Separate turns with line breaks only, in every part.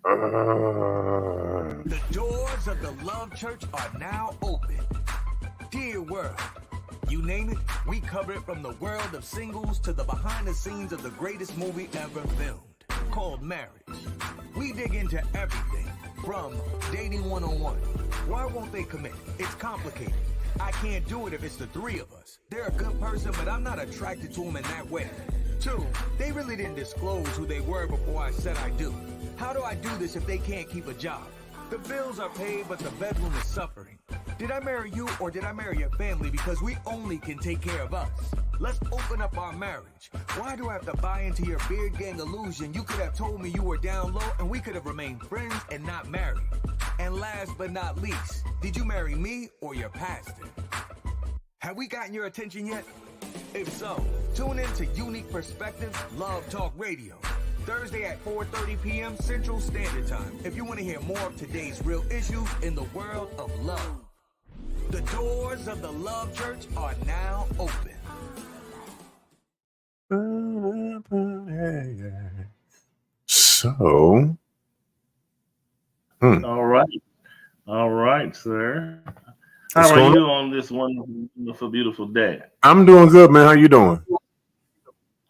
The doors of the Love Church are now open. Dear world, you name it, we cover it from the world of singles to the behind the scenes of the greatest movie ever filmed, called Marriage. We dig into everything from dating 101. Why won't they commit? It's complicated. I can't do it if it's the three of us. They're a good person, but I'm not attracted to them in that way. 2, they really didn't disclose who they were before I said I do. How do I do this if they can't keep a job? The bills are paid, but the bedroom is suffering. Did I marry you or did I marry your family because we only can take care of us? Let's open up our marriage. Why do I have to buy into your beard gang illusion? You could have told me you were down low and we could have remained friends and not married. And last but not least, did you marry me or your pastor? Have we gotten your attention yet? If so, tune in to Unique Perspectives Love Talk Radio, Thursday at 4:30 p.m. Central Standard Time, if you want to hear more of today's real issues in the world of love. The doors of the Love Church are now open.
So,
All right, sir. How are you on this wonderful, beautiful day?
I'm doing good, man. How you doing?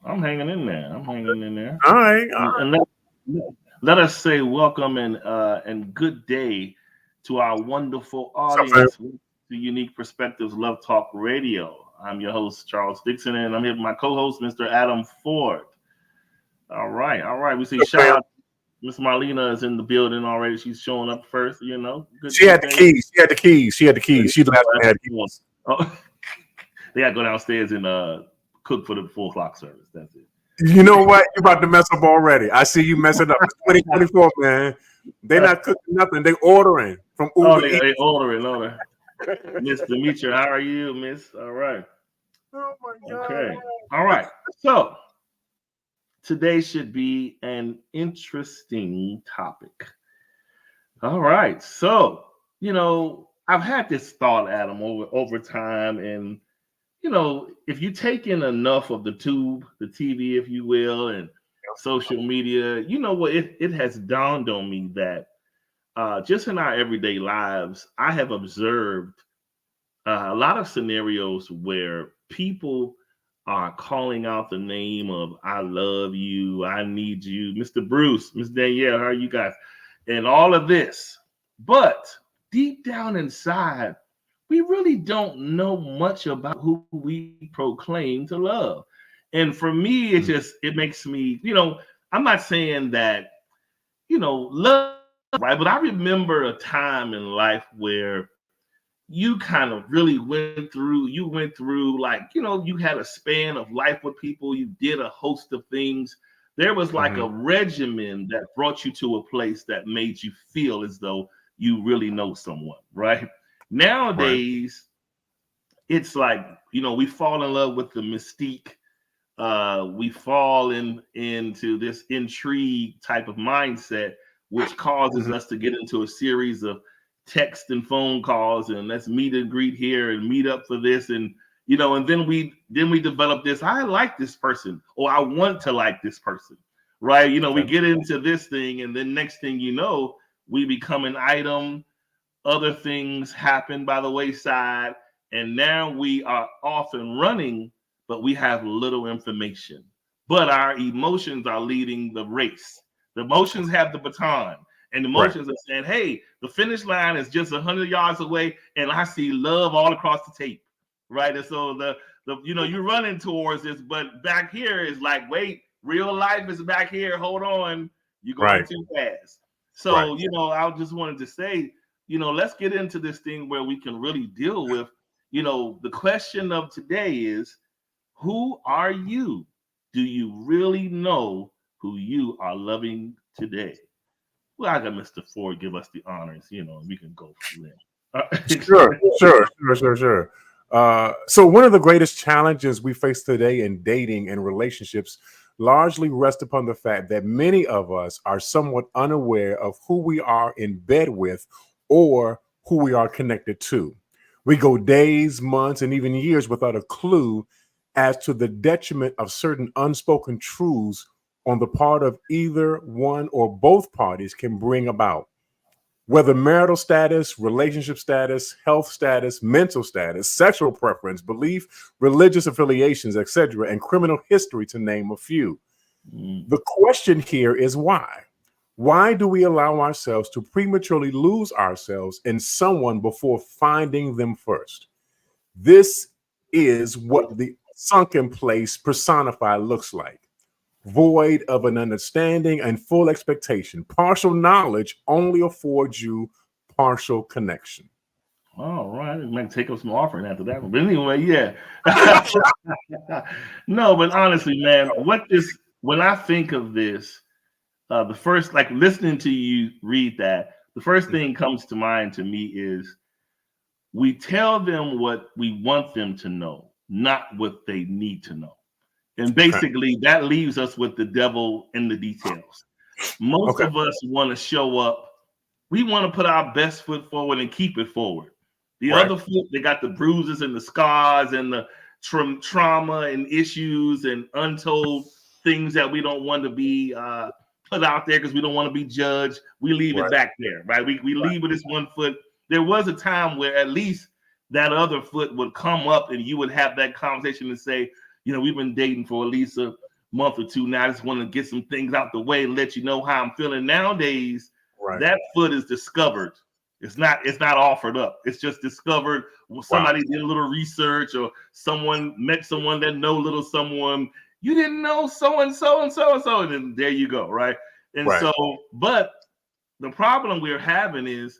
I'm hanging in there.
All right.
And let us say welcome and good day to our wonderful audience to Unique Perspectives Love Talk Radio. I'm your host, Charles Dixon, and I'm here with my co-host, Mr. Adam Ford. All right. We see shout out. Miss Marlena is in the building already. She's showing up first, you know.
She had the keys. She the last one had the keys.
Oh, they got to go downstairs and cook for the 4 o'clock service. That's it.
You know what? You're about to mess up already. I see you messing up. It's 2024, man. They're not cooking nothing. They ordering from Uber.
They ordering. Miss Demetria, how are you, Miss? All right.
Oh my God.
Okay. All right. So today should be an interesting topic. All right. So, I've had this thought, Adam, over time. And, if you take in enough of the tube, the TV, if you will, and social media, it has dawned on me that just in our everyday lives, I have observed a lot of scenarios where people are calling out the name of "I love you," "I need you," Mr. Bruce, Miss Danielle, how are you guys? And all of this. But deep down inside, we really don't know much about who we proclaim to love. And for me, it makes me, I'm not saying that, love, right? But I remember a time in life where you kind of really went through like, you had a span of life with people. You did a host of things. There was like a regimen that brought you to a place that made you feel as though you really know someone, right? Nowadays, it's like, we fall in love with the mystique. We fall into this intrigue type of mindset, which causes us to get into a series of text and phone calls and let's meet and greet here and meet up for this. And, and then we develop this, I like this person, or I want to like this person, right? We get into this thing, and then next thing you know, we become an item. Other things happen by the wayside, and now we are off and running, but we have little information. But our emotions are leading the race. The emotions have the baton, and the emotions are saying, hey, the finish line is just 100 yards away, and I see love all across the tape, right? And so you're running towards this, but back here is like, wait, real life is back here. Hold on, you're going too fast. So, I just wanted to say, let's get into this thing where we can really deal with, the question of today is, who are you? Do you really know who you are loving today? Well, I got Mr. Ford give us the honors, we can go from there.
Sure. So one of the greatest challenges we face today in dating and relationships largely rest upon the fact that many of us are somewhat unaware of who we are in bed with or who we are connected to. We go days, months, and even years without a clue as to the detriment of certain unspoken truths on the part of either one or both parties can bring about, whether marital status, relationship status, health status, mental status, sexual preference, belief, religious affiliations, etc., and criminal history, to name a few. The question here is why? Why do we allow ourselves to prematurely lose ourselves in someone before finding them first? This is what the sunken place personified looks like. Void of an understanding and full expectation. Partial knowledge only affords you partial connection.
All right, it might take up some offering after that one. But anyway, yeah. No, but honestly, man, when I think of this, the first, like listening to you read that, the first thing comes to mind to me is we tell them what we want them to know, not what they need to know. And basically, that leaves us with the devil in the details. Most of us want to show up. We want to put our best foot forward and keep it forward. The other foot, they got the bruises and the scars and the trauma and issues and untold things that we don't want to be put out there because we don't want to be judged. We leave it back there, right? We leave with this one foot. There was a time where at least that other foot would come up and you would have that conversation and say, you know, we've been dating for at least a month or two now. I just want to get some things out the way and let you know how I'm feeling. Nowadays, that foot is discovered. It's not offered up. It's just discovered. Somebody did a little research, or someone met someone that know little someone. You didn't know so and so and so and so, and then there you go, right? And so, but the problem we're having is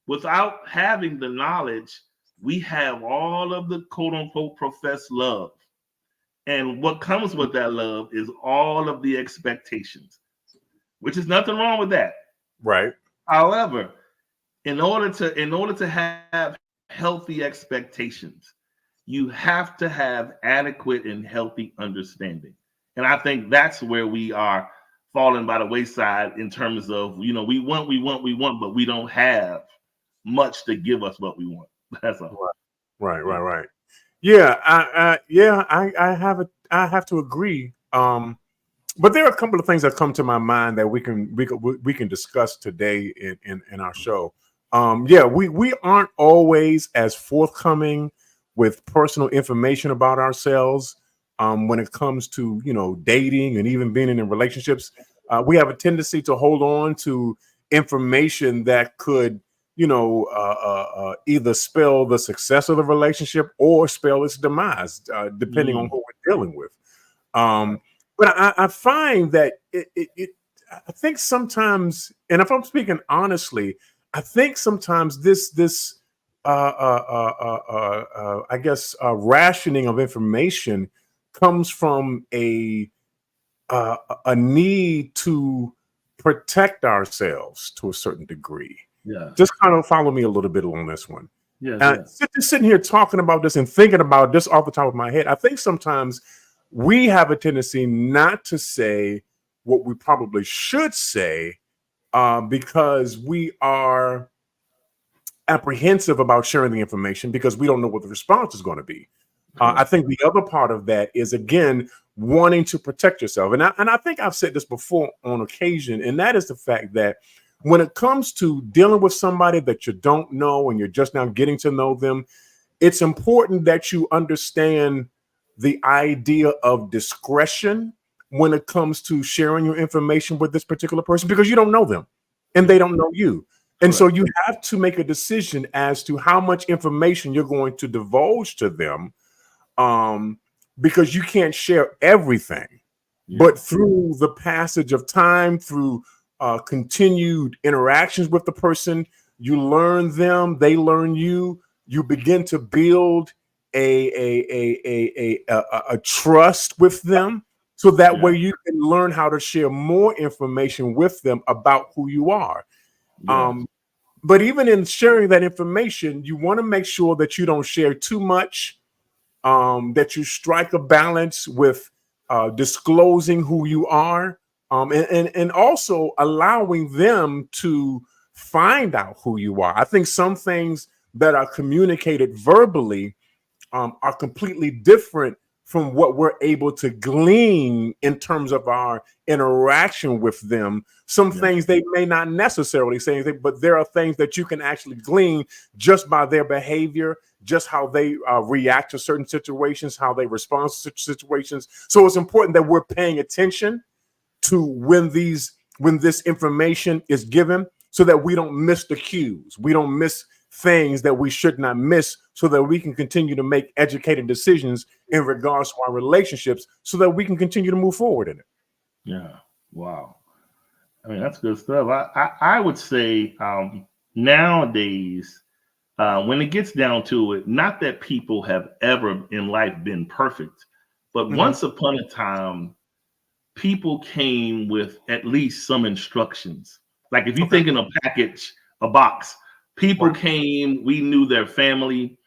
without having the knowledge, we have all of the quote unquote professed love. And what comes with that love is all of the expectations, which is nothing wrong with that.
Right.
However, in order to have healthy expectations, you have to have adequate and healthy understanding. And I think that's where we are falling by the wayside in terms of, you know, we want, but we don't have much to give us what we want. That's all.
Right. Yeah, I have to agree. But there are a couple of things that come to my mind that we can discuss today in our show. We aren't always as forthcoming with personal information about ourselves when it comes to, you know, dating and even being in relationships. We have a tendency to hold on to information that could, you know, either spell the success of the relationship or spell its demise, depending on who we're dealing with. But I find that I think sometimes, and if I'm speaking honestly, I think sometimes this I guess rationing of information comes from a need to protect ourselves to a certain degree.
Yeah.
Just kind of follow me a little bit on this one.
Yeah.
Sitting here talking about this and thinking about this off the top of my head, I think sometimes we have a tendency not to say what we probably should say because we are apprehensive about sharing the information because we don't know what the response is going to be. I think the other part of that is, again, wanting to protect yourself. And I think I've said this before on occasion, and that is the fact that when it comes to dealing with somebody that you don't know and you're just now getting to know them, it's important that you understand the idea of discretion when it comes to sharing your information with this particular person, because you don't know them and they don't know you. And so you have to make a decision as to how much information you're going to divulge to them, because you can't share everything. But through the passage of time, through continued interactions with the person, you learn them, they learn you. You begin to build a trust with them, so that way you can learn how to share more information with them about who you are. But even in sharing that information, you want to make sure that you don't share too much, that you strike a balance with disclosing who you are, and also allowing them to find out who you are. I think some things that are communicated verbally are completely different from what we're able to glean in terms of our interaction with them. Some things they may not necessarily say anything, but there are things that you can actually glean just by their behavior, just how they react to certain situations, how they respond to such situations. So it's important that we're paying attention to when this information is given, so that we don't miss the cues. We don't miss things that we should not miss, so that we can continue to make educated decisions in regards to our relationships, so that we can continue to move forward in it.
Yeah. Wow. I mean, that's good stuff. I would say nowadays, when it gets down to it, not that people have ever in life been perfect, but once upon a time, people came with at least some instructions. Like if you think in a package, a box, people came, we knew their family.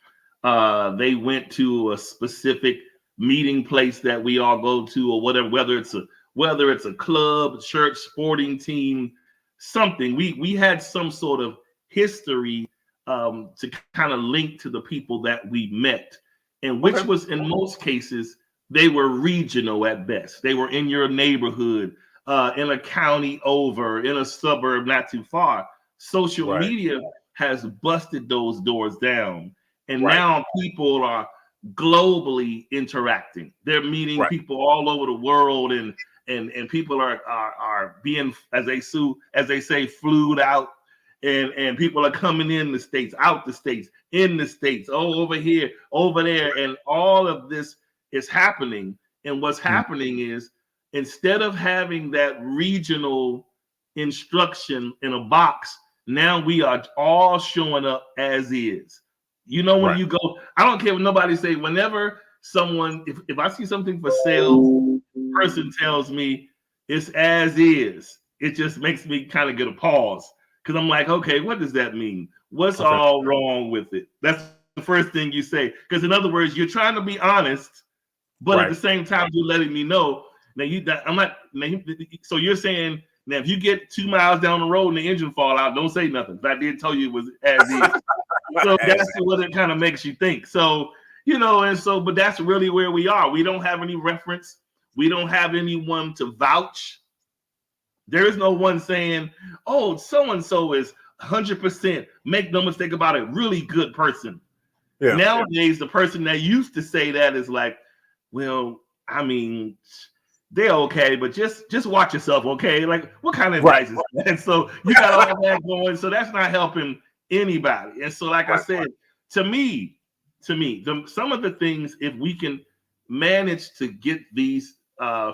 They went to a specific meeting place that we all go to, or whatever, whether it's a club, church, sporting team, something. We had some sort of history to kind of link to the people that we met, and which was in most cases, they were regional at best. They were in your neighborhood, in a county over, in a suburb not too far. Social media has busted those doors down, and now people are globally interacting. They're meeting people all over the world, and people are being, as they say, flued out, and people are coming in the states, out the states, in the states, over here, over there, and all of this is happening. And what's happening is, instead of having that regional instruction in a box, now we are all showing up as is. You know, when you go, I don't care what nobody say, whenever someone, if I see something for sale, person tells me it's as is, it just makes me kind of get a pause, because I'm like, okay, what does that mean? What's all wrong with it? That's the first thing you say, because in other words, you're trying to be honest, but at the same time, you're letting me know. Now so you're saying, now if you get 2 miles down the road and the engine fall out, don't say nothing. But I did tell you it was as is. So that's what it kind of makes you think. So, but that's really where we are. We don't have any reference. We don't have anyone to vouch. There is no one saying, oh, so-and-so is 100%, make no mistake about it, really good person. Yeah. Nowadays, the person that used to say that is like, well, I mean, they're okay, but just watch yourself, okay? Like, what kind of advice is that? And so you got all that going, so that's not helping anybody. And so, like I said, to me, some of the things, if we can manage to get these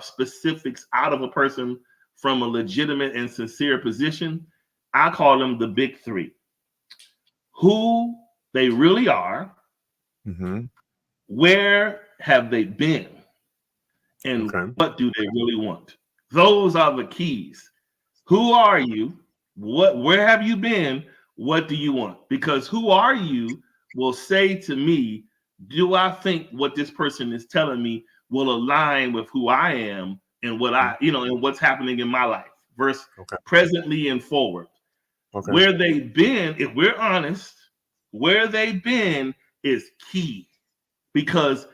specifics out of a person from a legitimate and sincere position, I call them the big three. Who they really are, where have they been, and what do they really want? Those are the keys. Who are you? Where have you been? What do you want? Because who are you will say to me, do I think what this person is telling me will align with who I am and what and what's happening in my life versus presently and forward. Where they've been, if we're honest, where they've been is key, because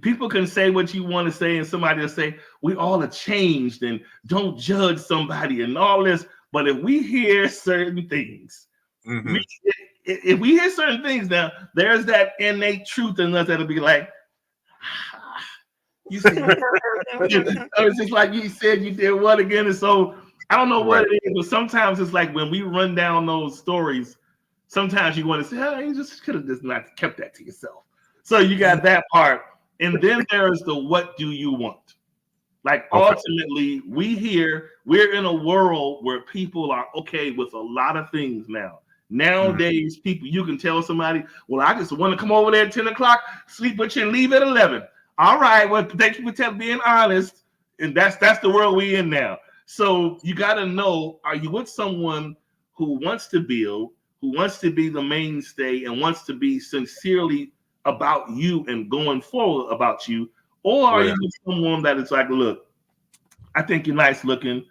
people can say what you want to say, and somebody will say, we all are changed and don't judge somebody and all this. But if we hear certain things, if we hear certain things, now there's that innate truth in us that'll be like, you said, it's just like you said, you did what again? And so I don't know what it is, but sometimes it's like when we run down those stories, sometimes you want to say, oh, you just could have just not kept that to yourself. So you got that part. And then there's the what do you want? Like ultimately, we're in a world where people are okay with a lot of things now. Nowadays, people, you can tell somebody, well, I just want to come over there at 10 o'clock, sleep with you and leave at 11. All right, well, thank you for being honest. And that's the world we in now. So you got to know, are you with someone who wants to build, who wants to be the mainstay and wants to be sincerely about you and going forward about you? Or are you with someone that is like, look, I think you're nice looking.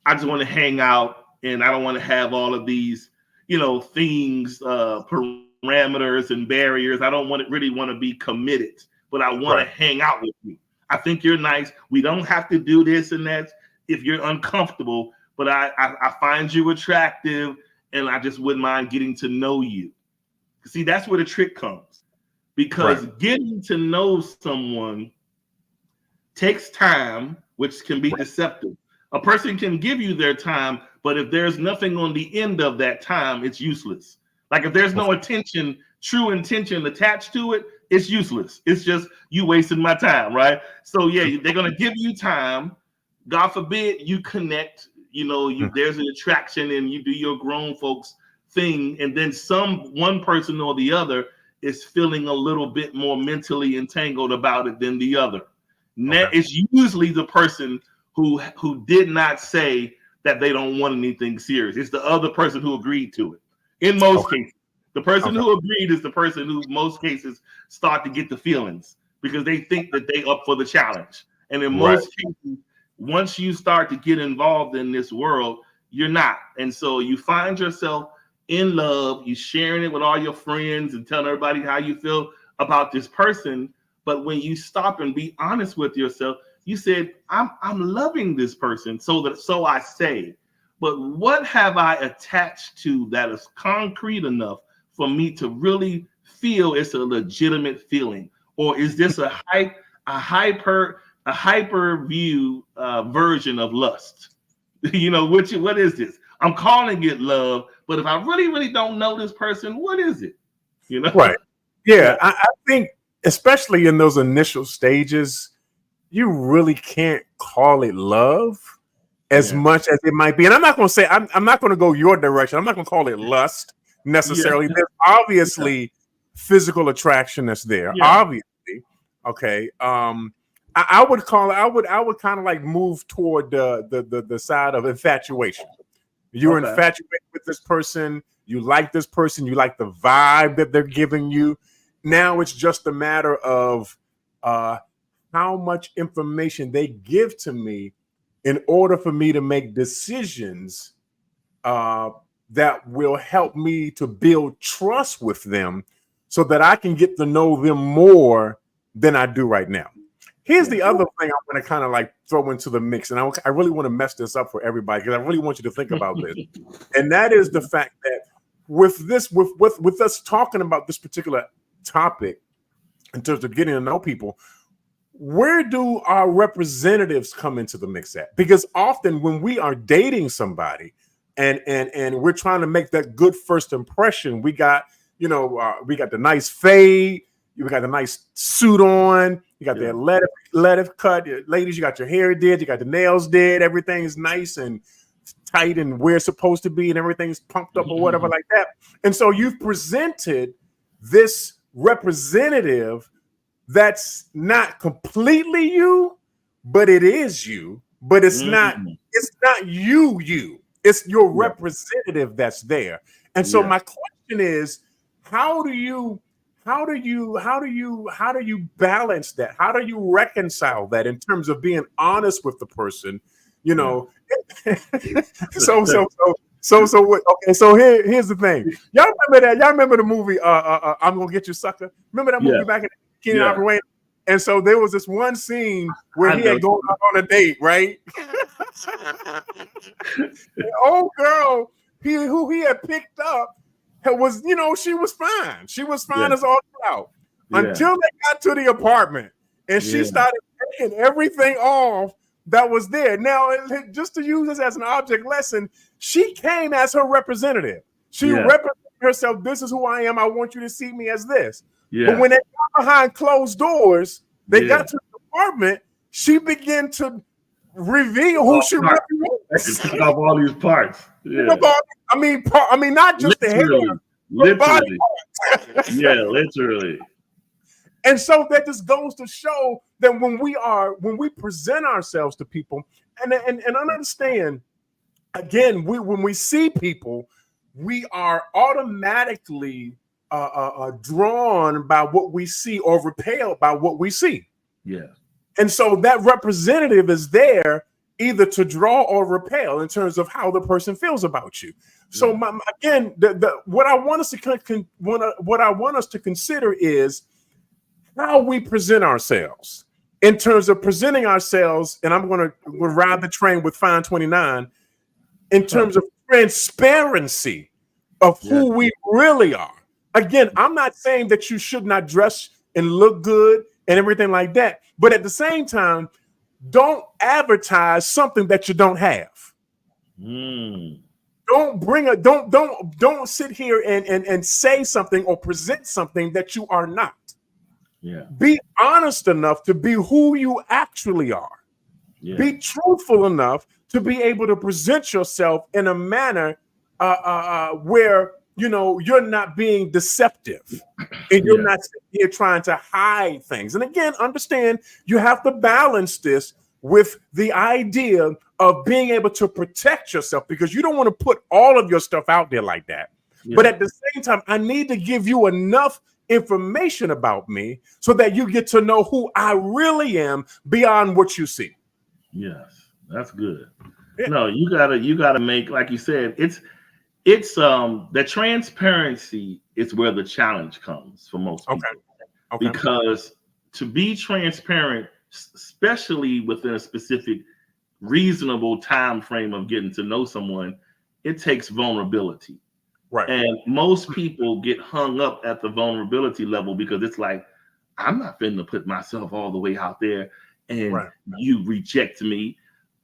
I just want to hang out and I don't want to have all of these, things, parameters and barriers. I don't really want to be committed. but I want to hang out with you. I think you're nice. We don't have to do this and that if you're uncomfortable, but I find you attractive, and I just wouldn't mind getting to know you. See, that's where the trick comes, because getting to know someone takes time, which can be deceptive. A person can give you their time, but if there's nothing on the end of that time, it's useless. Like if there's no attention, true intention attached to it, it's useless. It's just you wasting my time, right? So yeah, they're gonna give you time. God forbid you connect. There's an attraction, and you do your grown folks thing, and then one person or the other is feeling a little bit more mentally entangled about it than the other. It's usually the person who did not say that they don't want anything serious. It's the other person who agreed to it. In most cases, the person who agreed is the person who, most cases, start to get the feelings because they think that they up for the challenge. And in most cases, once you start to get involved in this world, you're not. And so you find yourself in love, you sharing it with all your friends and telling everybody how you feel about this person. But when you stop and be honest with yourself, you said, I'm loving this person, so I say. But what have I attached to that is concrete enough for me to really feel it's a legitimate feeling? Or is this a hyper view version of lust? What is this? I'm calling it love, but if I really, really don't know this person, what is it?
Right. Yeah, I think especially in those initial stages, you really can't call it love as much as it might be. And I'm not going to say, I'm not going to go your direction. I'm not going to call it lust necessarily. There's obviously physical attraction that's there. Obviously. Okay. I would kind of like move toward the side of infatuation. You're infatuated with this person. You like this person. You like the vibe that they're giving you. Now it's just a matter of how much information they give to me in order for me to make decisions that will help me to build trust with them so that I can get to know them more than I do right now. Here's the other thing I want to kind of like throw into the mix, and I really want to mess this up for everybody because I really want you to think about this. And that is the fact that with us talking about this particular topic in terms of getting to know people, where do our representatives come into the mix at? Because often when we are dating somebody and we're trying to make that good first impression, we got the nice fade, you got the nice suit on, you got the athletic cut, ladies, you got your hair did, you got the nails did, everything is nice and tight and where it's supposed to be and everything's pumped up or whatever like that. And so you've presented this representative that's not completely you, but it is you, but it's not you. It's your representative that's there. And so my question is, how do you balance that? How do you reconcile that in terms of being honest with the person? So here's the thing. Y'all remember that? Y'all remember the movie I'm Gonna Get You, Sucker? Remember that movie back in Keenan Ivory? And so there was this one scene where he had gone out on a date, right? The old girl who he had picked up was, she was fine. She was fine as all out until they got to the apartment and she started taking everything off that was there. Now, just to use this as an object lesson, she came as her representative. She represented herself. This is who I am. I want you to see me as this. Yeah. But when they got behind closed doors, they got to the apartment, she began to reveal who she represents.
Took off all these parts. Yeah.
I mean, not just
literally,
the hair,
literally.
body parts.
Yeah, literally.
And so that just goes to show that when we present ourselves to people, and understand, again, when we see people, we are automatically drawn by what we see or repelled by what we see.
Yeah. And
so that representative is there either to draw or repel in terms of how the person feels about you. So what I want us to consider is how we present ourselves in terms of presenting ourselves. And I'm going to ride the train with Fine 29 in terms of transparency of who we really are. Again, I'm not saying that you should not dress and look good and everything like that, but at the same time, don't advertise something that you don't have. Don't bring don't sit here and say something or present something that you are not. Be honest enough to be who you actually are. Be truthful enough to be able to present yourself in a manner where you're not being deceptive and you're not sitting here trying to hide things. And again, understand you have to balance this with the idea of being able to protect yourself, because you don't want to put all of your stuff out there like that. But at the same time, I need to give you enough information about me so that you get to know who I really am beyond what you see.
Yes, that's good. No, you gotta make, like you said, it's the transparency is where the challenge comes for most people. Because to be transparent, especially within a specific reasonable time frame of getting to know someone, it takes vulnerability. And most people get hung up at the vulnerability level because it's like, I'm not finna put myself all the way out there and you reject me.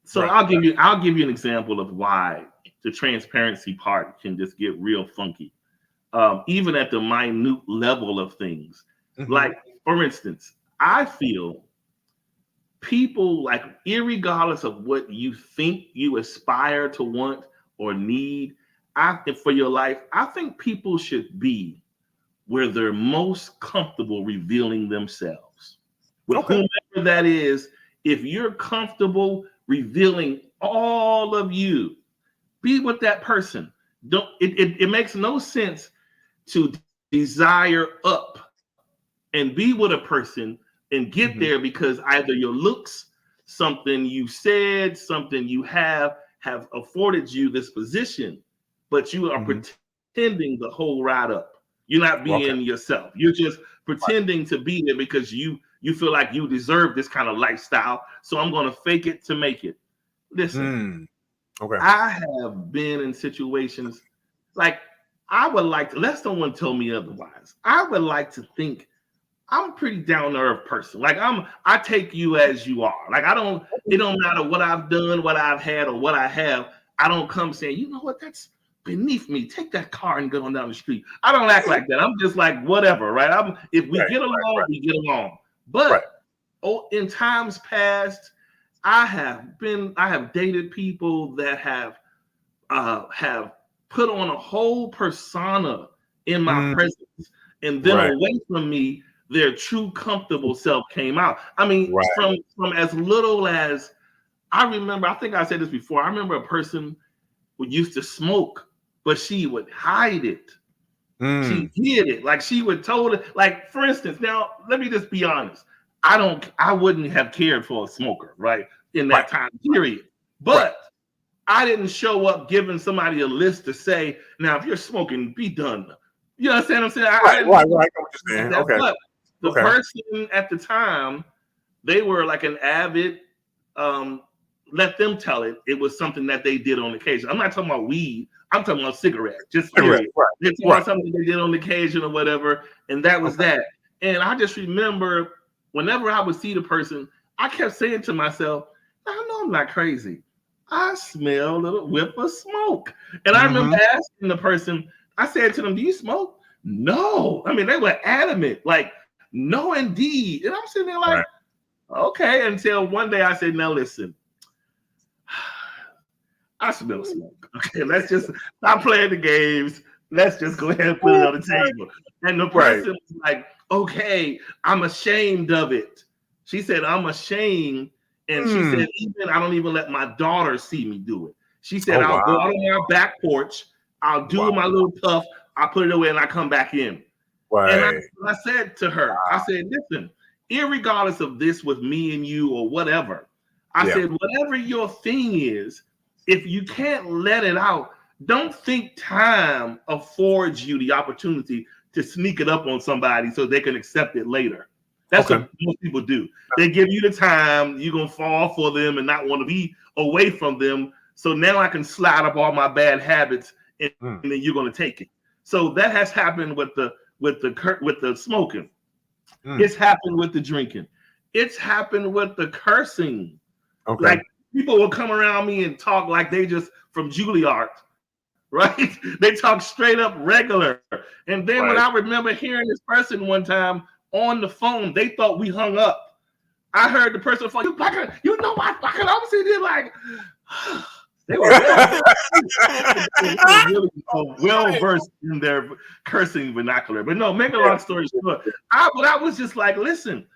So I'll give you an example of why the transparency part can just get real funky. Even at the minute level of things. Like, for instance, I feel people, like, irregardless of what you think you aspire to want or need for your life, I think people should be where they're most comfortable revealing themselves. With whomever that is, if you're comfortable revealing all of you, be with that person. It makes no sense to desire up and be with a person and get there because either your looks, something you said, something you have afforded you this position, but you are pretending the whole ride up. You're not being yourself. You're just pretending to be there because you feel like you deserve this kind of lifestyle. So I'm going to fake it to make it. Listen, I have been in situations like, I would like to, unless someone told me otherwise, I would like to think I'm a pretty down to earth person. Like, I take you as you are. Like, it don't matter what I've done, what I've had, or what I have. I don't come saying, you know what, that's beneath me. Take that car and go on down the street. I don't act like that. I'm just like, whatever, right? If we get along, we get along. But in times past, I have dated people that have put on a whole persona in my presence, and then away from me, their true comfortable self came out. I mean, from as little as, I remember, I think I said this before, I remember a person who used to smoke, but she would hide it. She hid it. Like, she would told it, like, for instance, now let me just be honest. I wouldn't have cared for a smoker, right? In that time period. But I didn't show up giving somebody a list to say, now, if you're smoking, be done. You understand what I'm saying? But the person at the time, they were like an avid, let them tell it. It was something that they did on occasion. I'm not talking about weed. I'm talking about cigarettes. Just period. They're talking about something they did on occasion or whatever. And that was that. And I just remember whenever I would see the person, I kept saying to myself, I know I'm not crazy. I smell a little whiff of smoke. And I remember asking the person, I said to them, do you smoke? No. I mean, they were adamant, like, no, indeed. And I'm sitting there like, okay. Until one day I said, now listen, I smell smoke. Okay, let's just stop playing the games. Let's just go ahead and put it on the table. And the person was like, okay, I'm ashamed of it. She said, I'm ashamed. And she said, even I don't even let my daughter see me do it. She said, I'll go out on my back porch, I'll do my little puff, I'll put it away, and I come back in. And I said to her, I said, listen, irregardless of this with me and you or whatever, I said, whatever your thing is, if you can't let it out, don't think time affords you the opportunity to sneak it up on somebody so they can accept it later. That's
Okay.
what most people do. They give you the time, you're gonna fall for them and not want to be away from them. So now I can slide up all my bad habits, and then you're gonna take it. So that has happened with the smoking. It's happened with the drinking. It's happened with the cursing.
Okay.
Like people will come around me and talk like they just from Juilliard, right? They talk straight up regular. And then when I remember hearing this person one time on the phone, they thought we hung up. I heard the person phone, you know what fucking opposite did, like they were really well versed in their cursing vernacular. But no, make a long story short, I was just like, listen,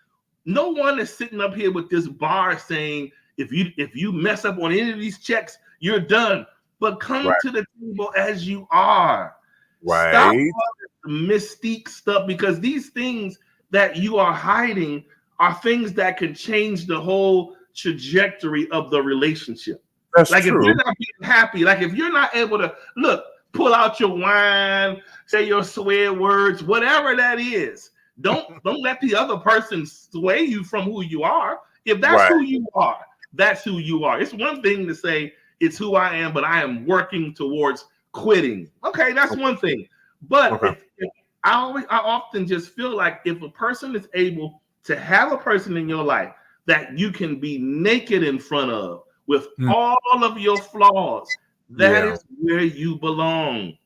no one is sitting up here with this bar saying if you mess up on any of these checks, you're done. But come to the table as you are.
Right.
Stop all this mystique stuff, because these things that you are hiding are things that can change the whole trajectory of the relationship.
That's
like
true.
If you're not being happy, like if you're not able to pull out your wine, say your swear words, whatever that is, don't let the other person sway you from who you are. If that's who you are, that's who you are. It's one thing to say it's who I am, but I am working towards quitting. Okay, that's one thing. But I often just feel like if a person is able to have a person in your life that you can be naked in front of with all of your flaws, that is where you belong.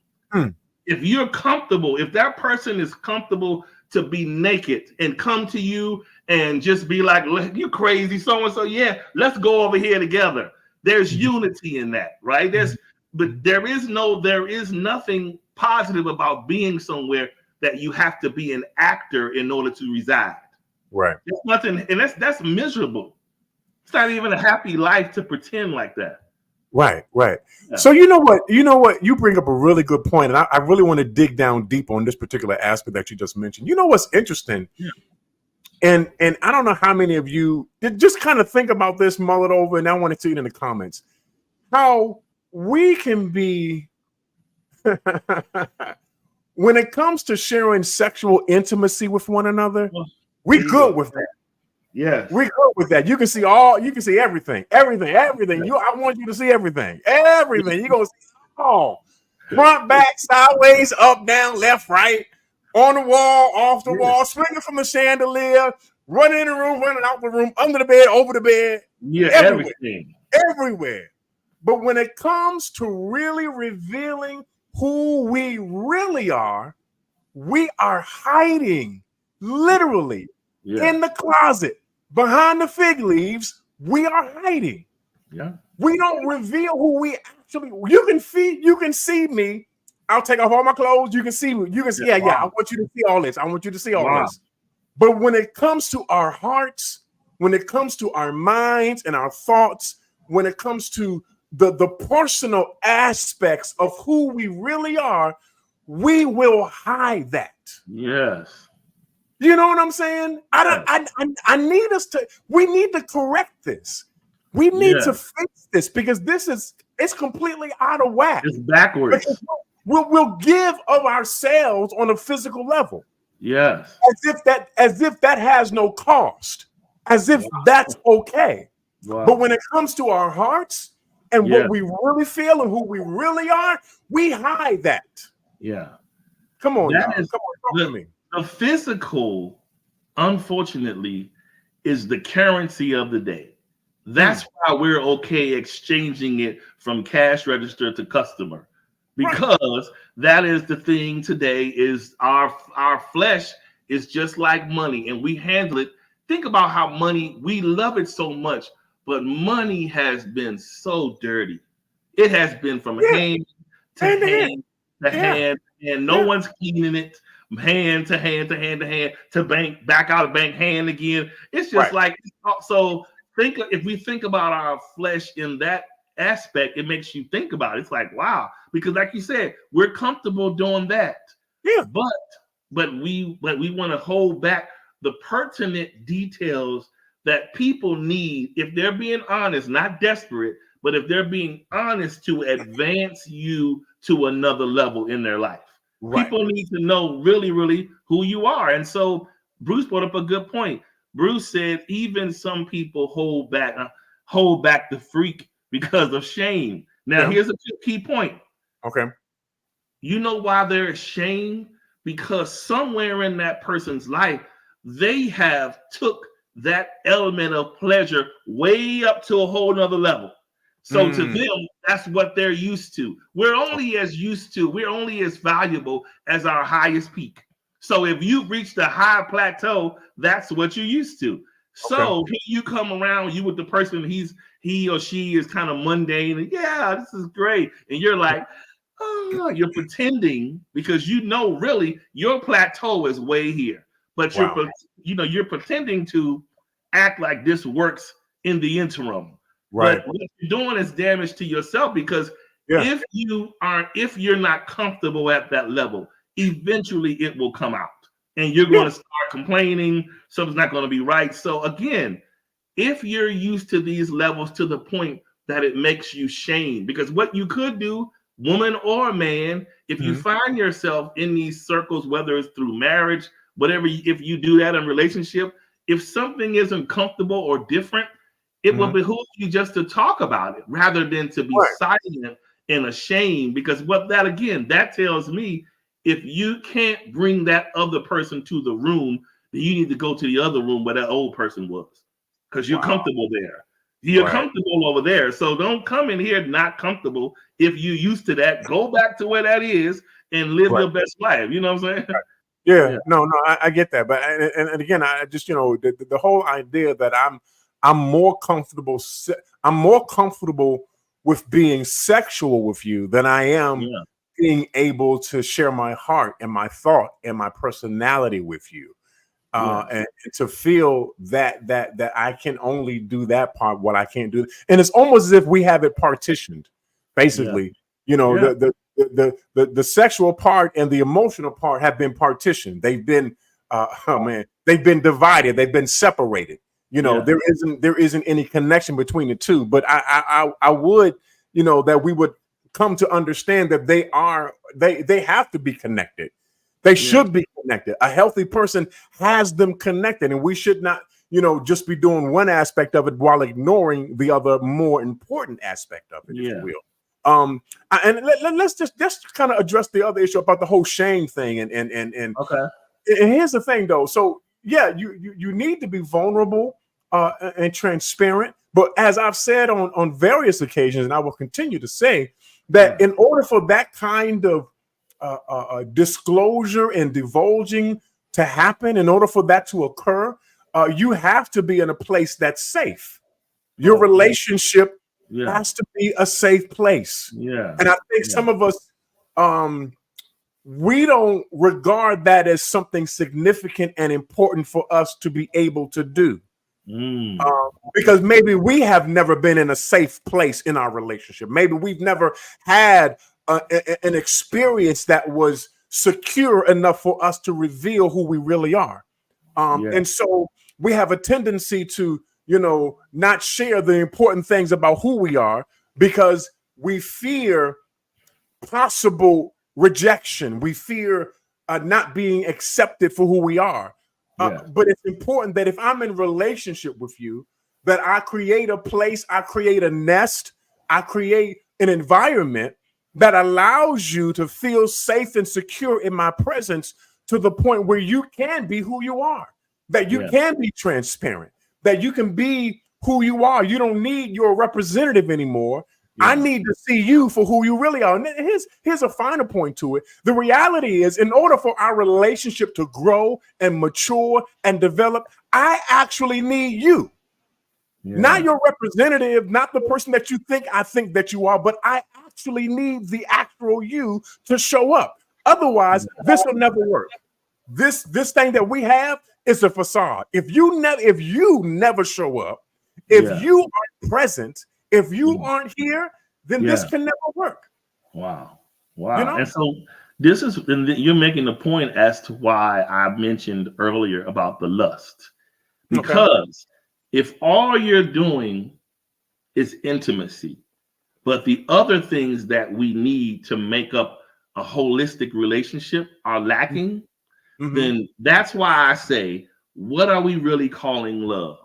If you're comfortable, if that person is comfortable to be naked and come to you and just be like, you crazy so-and-so, yeah, let's go over here together. There's unity in that, right? But there is nothing positive about being somewhere that you have to be an actor in order to reside.
Right.
There's nothing, and that's miserable. It's not even a happy life to pretend like that.
Right. Yeah. So you know what? You bring up a really good point, and I really want to dig down deep on this particular aspect that you just mentioned. You know what's interesting? Yeah. And I don't know how many of you just kind of think about this, mull it over, and I want to see it in the comments. How we can be when it comes to sharing sexual intimacy with one another, we good with that.
Yeah,
we good with that. You can see everything. I want you to see everything. You're gonna see all front, back, sideways, up, down, left, right, on the wall, off the wall, swinging from the chandelier, running in the room, running out the room, under the bed, over the bed.
Yeah,
everywhere. But when it comes to really revealing who we really are, we are hiding literally in the closet. Behind the fig leaves, we are hiding.
Yeah.
We don't reveal who we actually. You can see me. I'll take off all my clothes. You can see me. You can see. Yeah. I want you to see all this. I want you to see all this. But when it comes to our hearts, when it comes to our minds and our thoughts, when it comes to the personal aspects of who we really are, we will hide that.
Yes.
You know what I'm saying? I need us to. We need to correct this. We need to fix this because it's completely out of whack.
It's backwards.
We'll give of ourselves on a physical level.
Yes.
As if that has no cost. As if that's okay.
Wow.
But when it comes to our hearts and what we really feel and who we really are, we hide that.
Yeah.
Come on, talk to me.
The physical, unfortunately, is the currency of the day. That's why we're okay exchanging it from cash register to customer, because that is the thing today. Is our flesh is just like money, and we handle it. Think about how money, we love it so much, but money has been so dirty. It has been from hand to hand to hand, and no one's cleaning it. Hand to hand to hand to hand to bank, back out of bank, hand again. It's just like, so if we think about our flesh in that aspect, it makes you think about it. It's like, wow, because like you said, we're comfortable doing that.
Yeah.
But we want to hold back the pertinent details that people need if they're being honest, not desperate, but if they're being honest to advance you to another level in their life. Right. People need to know really, really who you are. And so Bruce brought up a good point. Bruce said even some people hold back the freak because of shame. Now, here's a key point.
Okay.
You know why they're ashamed? Because somewhere in that person's life, they have took that element of pleasure way up to a whole nother level. So to them, that's what they're used to. We're only as valuable as our highest peak. So if you've reached a high plateau, that's what you're used to. So you come around, you with the person, he or she is kind of mundane, and yeah, this is great. And you're like, oh, you're pretending because you know really your plateau is way here. But you're pretending to act like this works in the interim.
Right.
But what you're doing is damage to yourself because if you're not comfortable at that level, eventually it will come out and you're going to start complaining. Something's not going to be right. So again, if you're used to these levels to the point that it makes you shame, because what you could do, woman or man, if you find yourself in these circles, whether it's through marriage, whatever, if you do that in relationship, if something isn't comfortable or different, it will behoove you just to talk about it rather than to be silent and ashamed. Because that tells me if you can't bring that other person to the room, then you need to go to the other room where that old person was because you're comfortable there. You're comfortable over there. So don't come in here not comfortable. If you're used to that, go back to where that is and live your best life. You know what I'm saying?
Yeah. No, I get that. But and again, I just, the whole idea that I'm more comfortable with being sexual with you than I am being able to share my heart and my thought and my personality with you. And to feel that I can only do that part, what I can't do. And it's almost as if we have it partitioned, basically. The sexual part and the emotional part have been partitioned. They've been they've been divided, they've been separated. There isn't any connection between the two. But I would, that we would come to understand that they have to be connected. They should be connected. A healthy person has them connected, and we should not, just be doing one aspect of it while ignoring the other more important aspect of it, if you will. And let's just kind of address the other issue about the whole shame thing. And here's the thing, though. So you need to be vulnerable and transparent. But as I've said on various occasions, and I will continue to say that in order for that kind of disclosure and divulging to happen, in order for that to occur, you have to be in a place that's safe. Your relationship has to be a safe place. And I think some of us, we don't regard that as something significant and important for us to be able to do. Because maybe we have never been in a safe place in our relationship. Maybe we've never had an experience that was secure enough for us to reveal who we really are. And so we have a tendency to, not share the important things about who we are because we fear possible rejection. We fear not being accepted for who we are. But it's important that if I'm in relationship with you, that I create a place, I create a nest, I create an environment that allows you to feel safe and secure in my presence to the point where you can be who you are, that you can be transparent, that you can be who you are. You don't need your representative anymore. I need to see you for who you really are. And here's a final point to it. The reality is, in order for our relationship to grow and mature and develop, I actually need you. Not your representative, not the person that you think I think that you are, but I actually need the actual you to show up. Otherwise, this will never work. This thing that we have is a facade. If you never show up, if you aren't present, if you aren't here, then this can never work.
Wow. And so you're making the point as to why I mentioned earlier about the lust. Because if all you're doing is intimacy, but the other things that we need to make up a holistic relationship are lacking, then that's why I say what are we really calling love?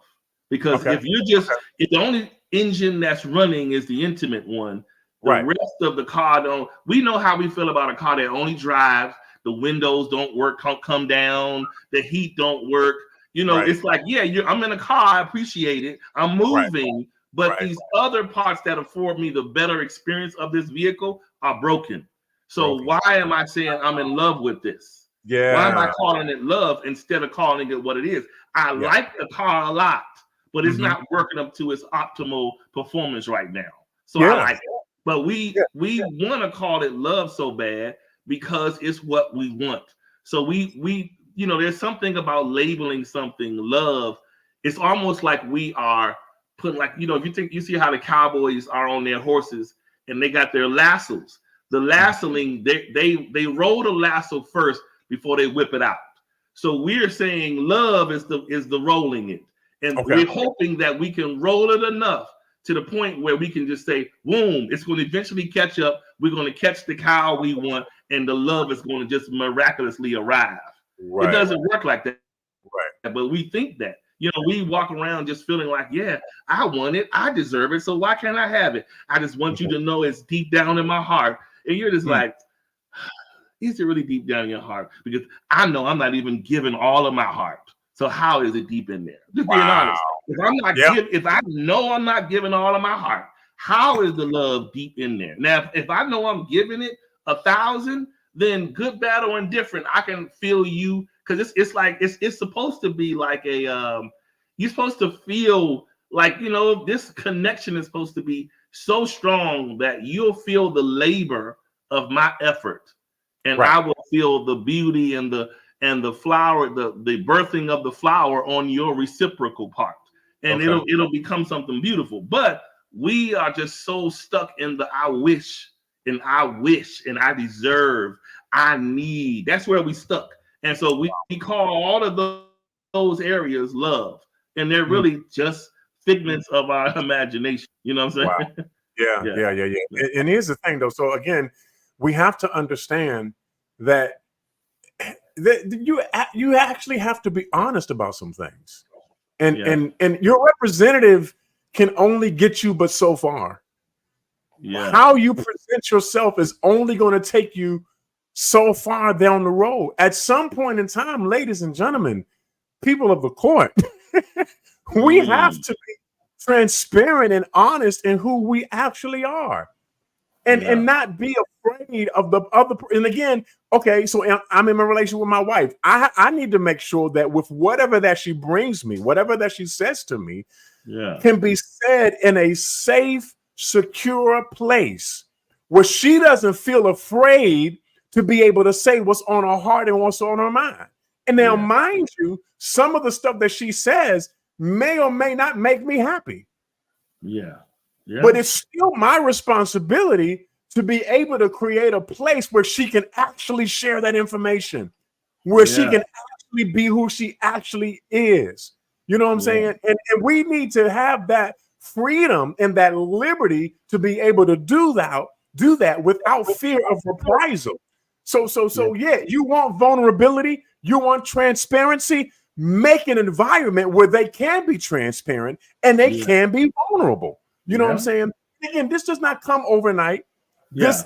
Because if the only engine that's running is the intimate one, the rest of the car don't. We know how we feel about a car that only drives. The windows don't work, come down. The heat don't work. It's like, I'm in a car. I appreciate it. I'm moving, but these other parts that afford me the better experience of this vehicle are broken. So why am I saying I'm in love with this?
Yeah.
Why am I calling it love instead of calling it what it is? I like the car a lot, but it's not working up to its optimal performance right now. So I like it. But we want to call it love so bad because it's what we want. So we there's something about labeling something love. It's almost like we are putting, like, if you see how the cowboys are on their horses and they got their lassos. The lassoing, they roll the lasso first before they whip it out. So we're saying love is the rolling it. And we're hoping that we can roll it enough to the point where we can just say, boom, it's going to eventually catch up. We're going to catch the cow we want, and the love is going to just miraculously arrive. It doesn't work like that. But we think that. We walk around just feeling like, I want it. I deserve it. So why can't I have it? I just want you to know it's deep down in my heart. And you're just like, is it really deep down in your heart? Because I know I'm not even giving all of my heart. So how is it deep in there? Just being honest. If I know I'm not giving all of my heart, how is the love deep in there? Now, if I know I'm giving it 1,000, then good, bad, or indifferent, I can feel you, because it's like it's supposed to be like a you're supposed to feel like, this connection is supposed to be so strong that you'll feel the labor of my effort, and I will feel the beauty and the flower, the birthing of the flower on your reciprocal part, and it'll become something beautiful. But we are just so stuck in the I wish and I deserve, I need. That's where we stuck. And so we call all of those areas love, and they're really just figments of our imagination. You know what I'm saying?
Yeah. And here's the thing, though. So again, we have to understand that you actually have to be honest about some things, and your representative can only get you but so far. How you present yourself is only going to take you so far down the road. At some point in time, ladies and gentlemen, people of the court, we have to be transparent and honest in who we actually are, and not be afraid of the other. And again, so I'm in a relationship with my wife. I need to make sure that with whatever that she brings me, whatever that she says to me, can be said in a safe, secure place where she doesn't feel afraid to be able to say what's on her heart and what's on her mind. And now, mind you, some of the stuff that she says may or may not make me happy. But it's still my responsibility to be able to create a place where she can actually share that information, where she can actually be who she actually is. You know what I'm saying? And we need to have that freedom and that liberty to be able to do that without fear of reprisal. So you want vulnerability, you want transparency, make an environment where they can be transparent and they can be vulnerable. You know what I'm saying? Again, this does not come overnight. This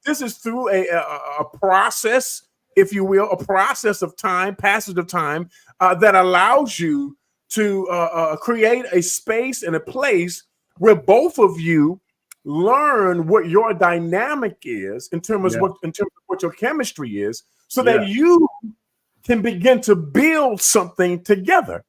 is through a process, if you will, a process of time, passage of time, that allows you to create a space and a place where both of you learn what your dynamic is in terms of what your chemistry is, so that you can begin to build something together.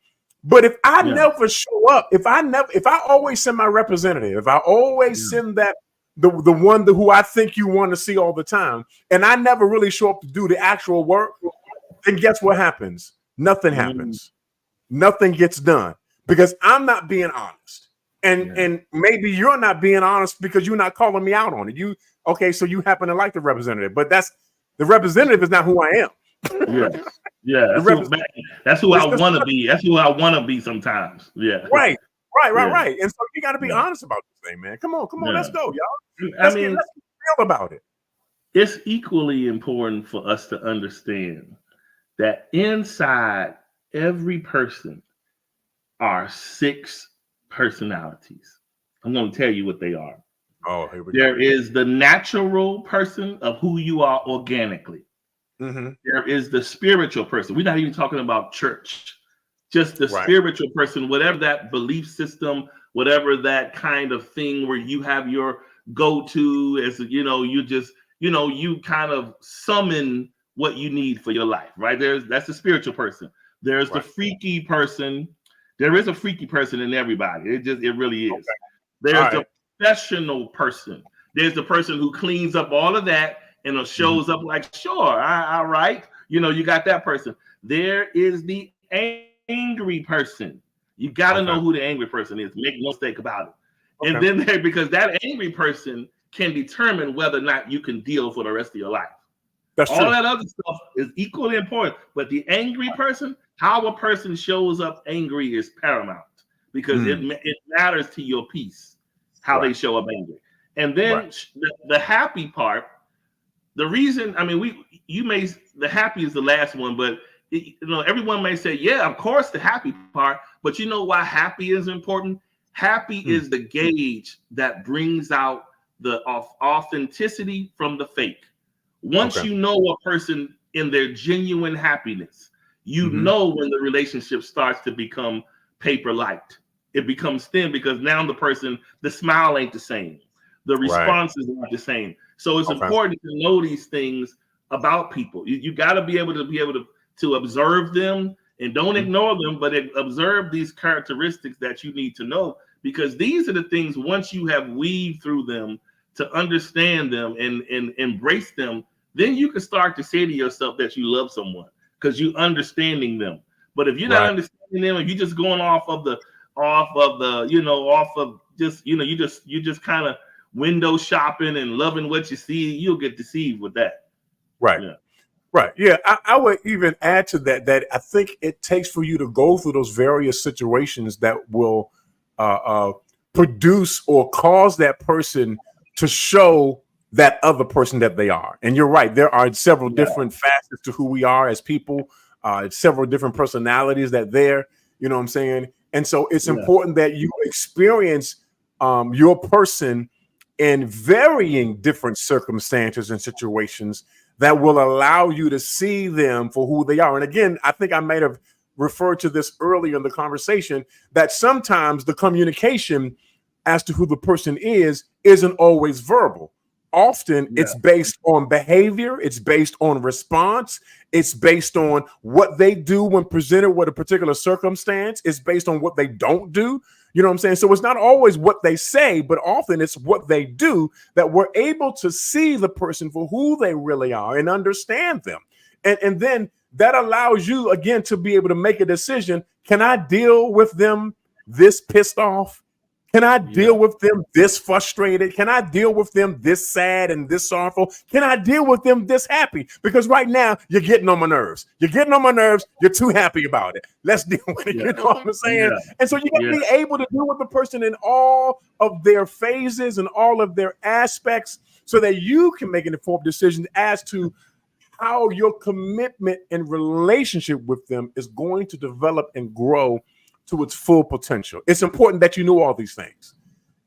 But if I never show up, if I always send my representative, if I always send that the one who I think you want to see all the time, and I never really show up to do the actual work, then guess what happens? Nothing happens. Nothing gets done because I'm not being honest. And maybe you're not being honest because you're not calling me out on it. So you happen to like the representative, but the representative is not who I am.
That's who I want to be. That's who I want to be sometimes. Right.
And so you got to be honest about this thing, man. Come on, let's go, y'all. Let's be real about it.
It's equally important for us to understand that inside every person are 6 personalities. I'm going to tell you what they are.
Oh, here we go.
There is the natural person of who you are organically.
Mm-hmm.
There is the spiritual person. We're not even talking about church, just the
Right.
spiritual person, whatever that belief system, whatever that kind of thing where you have your go-to as you kind of summon what you need for your life, right? That's the spiritual person. There's the freaky person. There is a freaky person in everybody. It really is. Okay. There's the professional person. There's the person who cleans up all of that and shows up like, sure, all right. You got that person. There is the angry person. You got to know who the angry person is. Make no mistake about it. And then because that angry person can determine whether or not you can deal for the rest of your life.
That's
all
true.
That other stuff is equally important. But the angry person, how a person shows up angry is paramount because it matters to your peace, how they show up angry. And then the happy part, the reason, the happy is the last one, but everyone may say, yeah, of course the happy part, but you know why happy is important? Happy is the gauge that brings out the authenticity from the fake. Once you know a person in their genuine happiness, you know when the relationship starts to become paper-like. It becomes thin because now the smile ain't the same. The responses aren't the same. So it's important to know these things about people. You got to be able to observe them and don't ignore them, but observe these characteristics that you need to know, because these are the things, once you have weaved through them to understand them and embrace them, then you can start to say to yourself that you love someone because you're understanding them. But if you're not understanding them and you're just going you just kind of window shopping and loving what you see, you'll get deceived with that.
Right. Yeah. Right. Yeah. I would even add to that I think it takes for you to go through those various situations that will produce or cause that person to show that other person that they are. And you're right. There are several different facets to who we are as people, several different personalities that there, you know what I'm saying? And so it's important that you experience your person in varying different circumstances and situations that will allow you to see them for who they are. And again, I think I might have referred to this earlier in the conversation, that sometimes the communication as to who the person isn't always verbal. Often it's based on behavior, it's based on response, it's based on what they do when presented with a particular circumstance, it's based on what they don't do. You know what I'm saying? So it's not always what they say, but often it's what they do that we're able to see the person for who they really are and understand them. And then that allows you, again, to be able to make a decision. Can I deal with them this pissed off? Can I deal with them this frustrated? Can I deal with them this sad and this sorrowful? Can I deal with them this happy? Because right now you're getting on my nerves. You're getting on my nerves. You're too happy about it. Let's deal with it. You know what I'm saying? And so you got to be able to deal with the person in all of their phases and all of their aspects so that you can make an informed decision as to how your commitment and relationship with them is going to develop and grow to its full potential. It's important that you know all these things.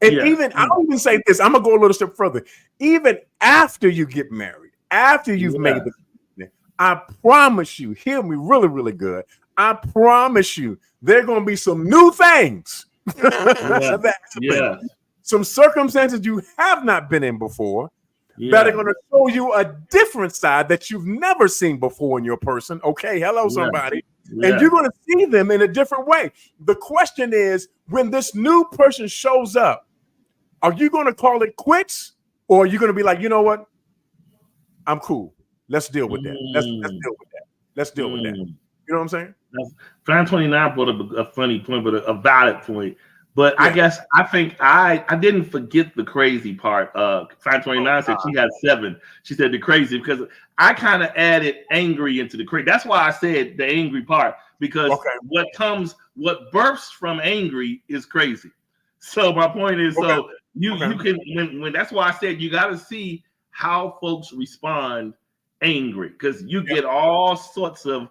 And even, I'll even say this, I'm going to go a little step further. Even after you get married, after you've made the commitment, I promise you, hear me really, really good. I promise you, there are going to be some new things. Some circumstances you have not been in before that are going to show you a different side that you've never seen before in your person. Okay, hello, somebody. And you're going to see them in a different way. The question is, when this new person shows up, are you going to call it quits, or are you going to be like, you know what? I'm cool. Let's deal with that. Let's deal with that. Let's deal with that. You know what I'm saying?
Fan 29 brought up a funny point, but a valid point. But I guess I didn't forget the crazy part. Fan 29 said she had 7. She said the crazy because I kind of added angry into the crazy. That's why I said the angry part, because what births from angry is crazy. So my point is, you can when that's why I said you got to see how folks respond angry, because you get all sorts of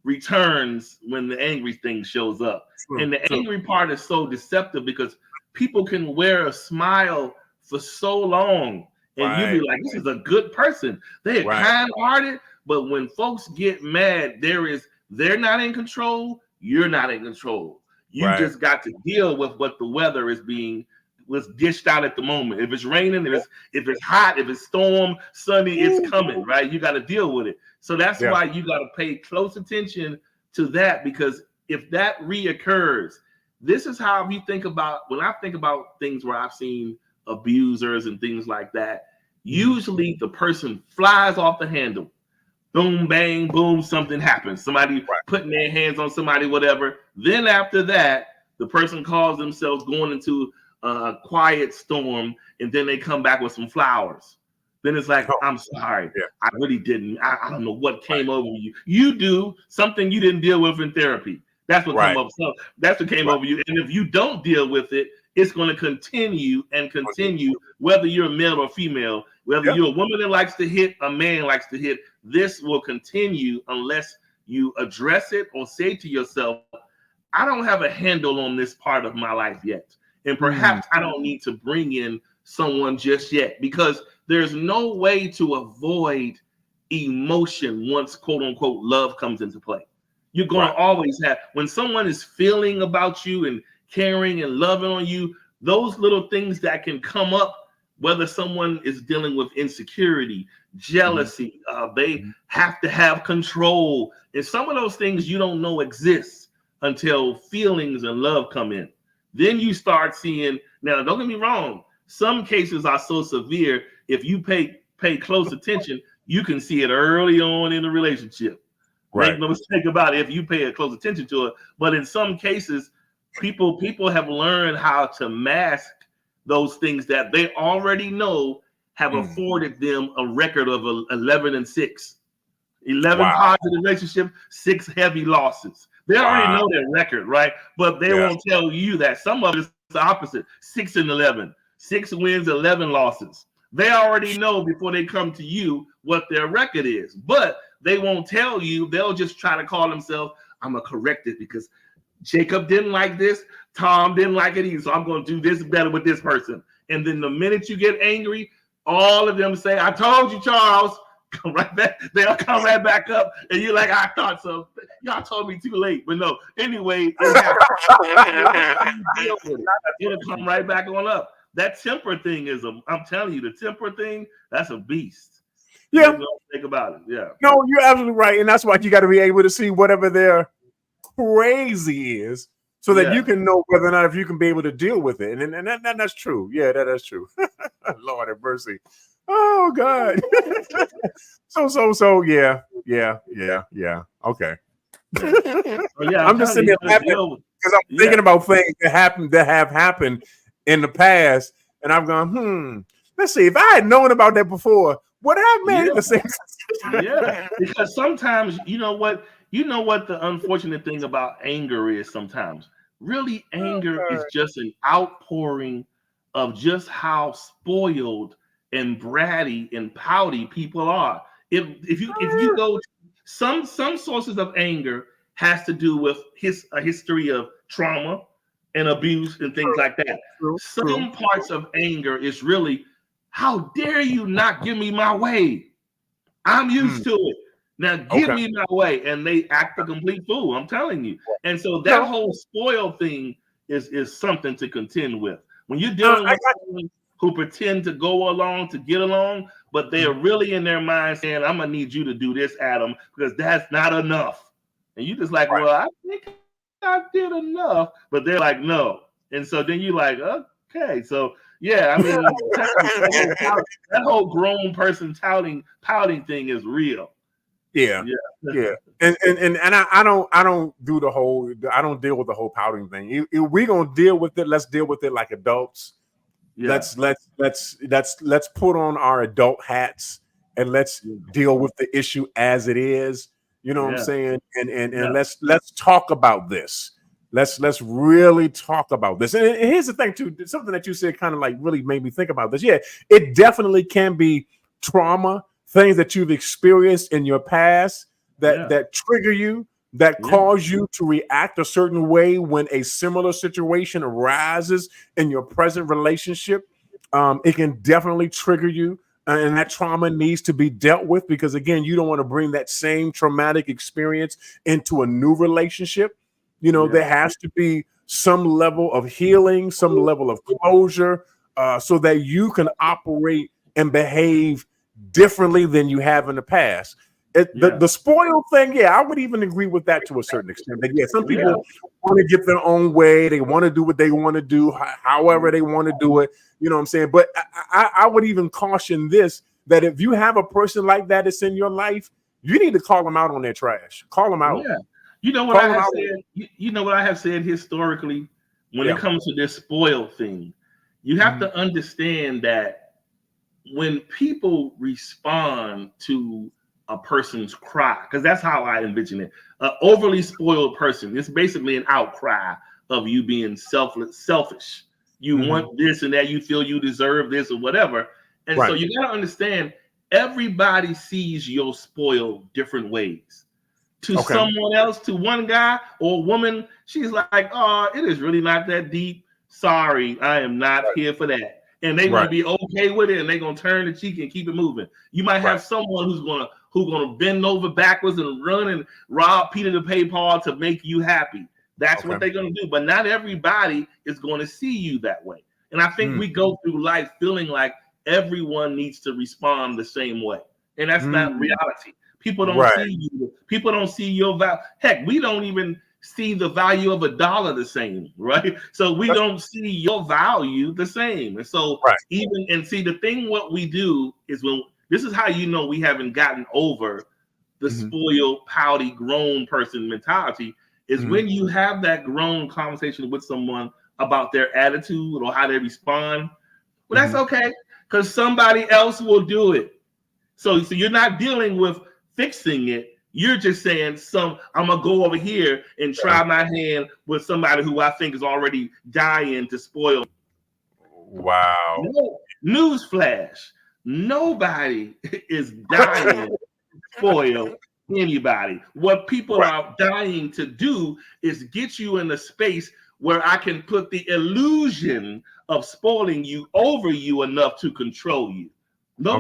returns when the angry thing shows up. And the angry part is so deceptive because people can wear a smile for so long and you'll be like, this is a good person. They're kind-hearted, but when folks get mad, they're not in control, you're not in control. You just got to deal with what the weather was dished out at the moment. If it's raining, if it's hot, if it's storm, sunny, it's coming, right? You got to deal with it. So that's why you got to pay close attention to that, because if that reoccurs, this is how you think about, when I think about things where I've seen abusers and things like that, usually the person flies off the handle. Boom, bang, boom, something happens. Somebody putting their hands on somebody, whatever. Then after that, the person calls themselves going into a quiet storm, and then they come back with some flowers. Then it's like, I'm sorry, I really didn't. I don't know what came over you. You do something you didn't deal with in therapy. That's what came up. So that's what came over you. And if you don't deal with it, it's going to continue and continue, whether you're male or female, whether you're a woman that likes to hit, a man likes to hit. This will continue unless you address it or say to yourself, I don't have a handle on this part of my life yet. And perhaps I don't need to bring in someone just yet, because there's no way to avoid emotion once, quote unquote, love comes into play. You're going to always have, when someone is feeling about you and caring and loving on you, those little things that can come up, whether someone is dealing with insecurity, jealousy, they have to have control. And some of those things you don't know exist until feelings and love come in. Then you start seeing, now don't get me wrong, some cases are so severe, if you pay close attention, you can see it early on in the relationship. Make no mistake about it, if you pay close attention to it. But in some cases, people have learned how to mask those things that they already know have afforded them a record of 11-6. 11 positive relationships, 6 heavy losses. They already know their record, right? But they won't tell you that. Some of it's the opposite, 6-11, 6 wins, 11 losses. They already know before they come to you what their record is, but they won't tell you. They'll just try to call themselves, I'm going to correct it because Jacob didn't like this, Tom didn't like it either, so I'm going to do this better with this person. And then the minute you get angry, all of them say, I told you, Charles. Come right back. They'll come right back up, and you're like, I thought so. Y'all told me too late, but no. Anyway, it'll come right back on up. That temper thing is I'm telling you, the temper thing, that's a beast.
Yeah.
Think about it. Yeah.
No, you're absolutely right. And that's why you got to be able to see whatever their crazy is, so that you can know whether or not if you can be able to deal with it. And that's true. Yeah, that's true. Lord have mercy. Oh God. So yeah. Okay. I'm just sitting there laughing because I'm thinking about things that have happened in the past, and I've gone, let's see, if I had known about that before, would I have made the same?
Because sometimes you know what the unfortunate thing about anger is. Sometimes really anger is just an outpouring of just how spoiled and bratty and pouty people are. If you go to some sources of anger has to do with a history of trauma and abuse and things like that. Some parts of anger is really, how dare you not give me my way? I'm used to it. Now give me my way. And they act a complete fool, I'm telling you. And so that whole spoil thing is something to contend with. When you're dealing with someone who pretend to go along to get along, but they're really in their mind saying, I'm gonna need you to do this, Adam, because that's not enough. And you just like, well, I think I did enough, but they're like, no. And so then you're like, okay, so yeah, I mean, that whole grown person pouting thing is real.
Yeah. And I don't deal with the whole pouting thing. If we're gonna deal with it, let's deal with it like adults. Yeah. Let's put on our adult hats and let's deal with the issue as it is. You know what I'm saying? And let's talk about this. Let's really talk about this. And here's the thing too, something that you said kind of like really made me think about this. Yeah, it definitely can be trauma, things that you've experienced in your past that trigger you. that cause you to react a certain way when a similar situation arises in your present relationship. It can definitely trigger you, and that trauma needs to be dealt with, because again, you don't want to bring that same traumatic experience into a new relationship. There has to be some level of healing, some level of closure, so that you can operate and behave differently than you have in the past. The spoiled thing, I would even agree with that to a certain extent. But some people want to get their own way. They want to do what they want to do, however they want to do it. You know what I'm saying? But I would even caution this, that if you have a person like that that's in your life, you need to call them out on their trash. Call them out.
Yeah. You know what I have said? You know what I have said historically when it comes to this spoiled thing? You have to understand that when people respond to a person's cry, because that's how I envision it. An overly spoiled person, it's basically an outcry of you being selfish. You want this and that, you feel you deserve this or whatever. And so you got to understand, everybody sees your spoil different ways. To someone else, to one guy or woman, she's like, oh, it is really not that deep. Sorry, I am not here for that. And they're gonna be okay with it, and they're gonna turn the cheek and keep it moving. You might have someone who's gonna bend over backwards and run and rob Peter to pay Paul to make you happy. That's what they're gonna do. But not everybody is gonna see you that way. And I think we go through life feeling like everyone needs to respond the same way, and that's not reality. People don't see you. People don't see your value. Heck, we don't even see the value of $1 the same, right? So we don't see your value the same. And so see, the thing what we do is, when this is how you know we haven't gotten over the spoiled, pouty, grown person mentality, is when you have that grown conversation with someone about their attitude or how they respond. Well, that's okay, because somebody else will do it. So you're not dealing with fixing it. You're just saying, I'm gonna go over here and try my hand with somebody who I think is already dying to spoil.
Wow.
Newsflash: nobody is dying to spoil anybody. What people are dying to do is get you in a space where I can put the illusion of spoiling you over you enough to control you. No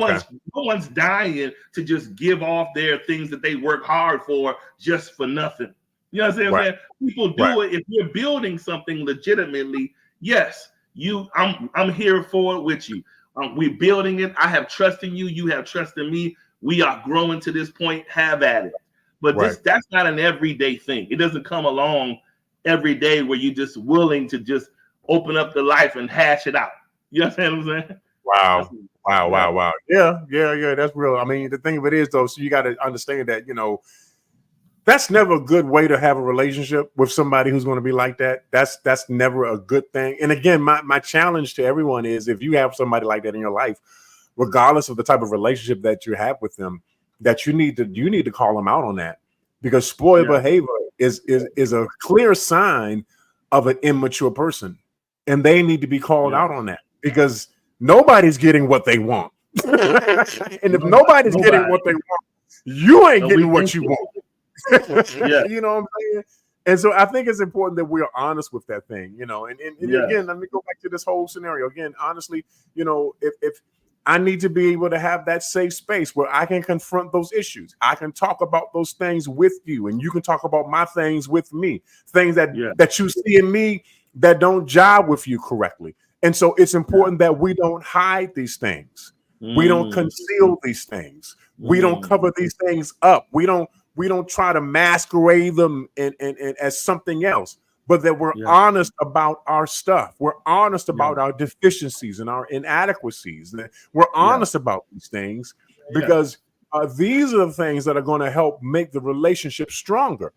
one's dying to just give off their things that they work hard for just for nothing. You know what I'm saying? People do it if you're building something legitimately. Yes, I'm here for it with you. We're building it. I have trust in you. You have trust in me. We are growing to this point. Have at it. But that's not an everyday thing. It doesn't come along every day where you're just willing to just open up the life and hash it out. You understand what I'm saying?
Wow. Yeah. That's real. I mean, the thing of it is, though, so you got to understand that, that's never a good way to have a relationship with somebody who's going to be like that. That's never a good thing. And again, my challenge to everyone is, if you have somebody like that in your life, regardless of the type of relationship that you have with them, that you need to call them out on that, because spoiled behavior is a clear sign of an immature person, and they need to be called out on that, because nobody's getting what they want. And if nobody's getting what they want, you ain't getting what you want. You know what I'm saying? And so I think it's important that we're honest with that thing, and again, let me go back to this whole scenario again. Honestly, if I need to be able to have that safe space where I can confront those issues, I can talk about those things with you, and you can talk about my things with me, things that you see in me that don't jive with you correctly. And so it's important that we don't hide these things. We don't conceal these things. We don't cover these things up. We don't try to masquerade them and as something else, but that we're honest about our stuff. We're honest about our deficiencies and our inadequacies. We're honest about these things, because these are the things that are going to help make the relationship stronger.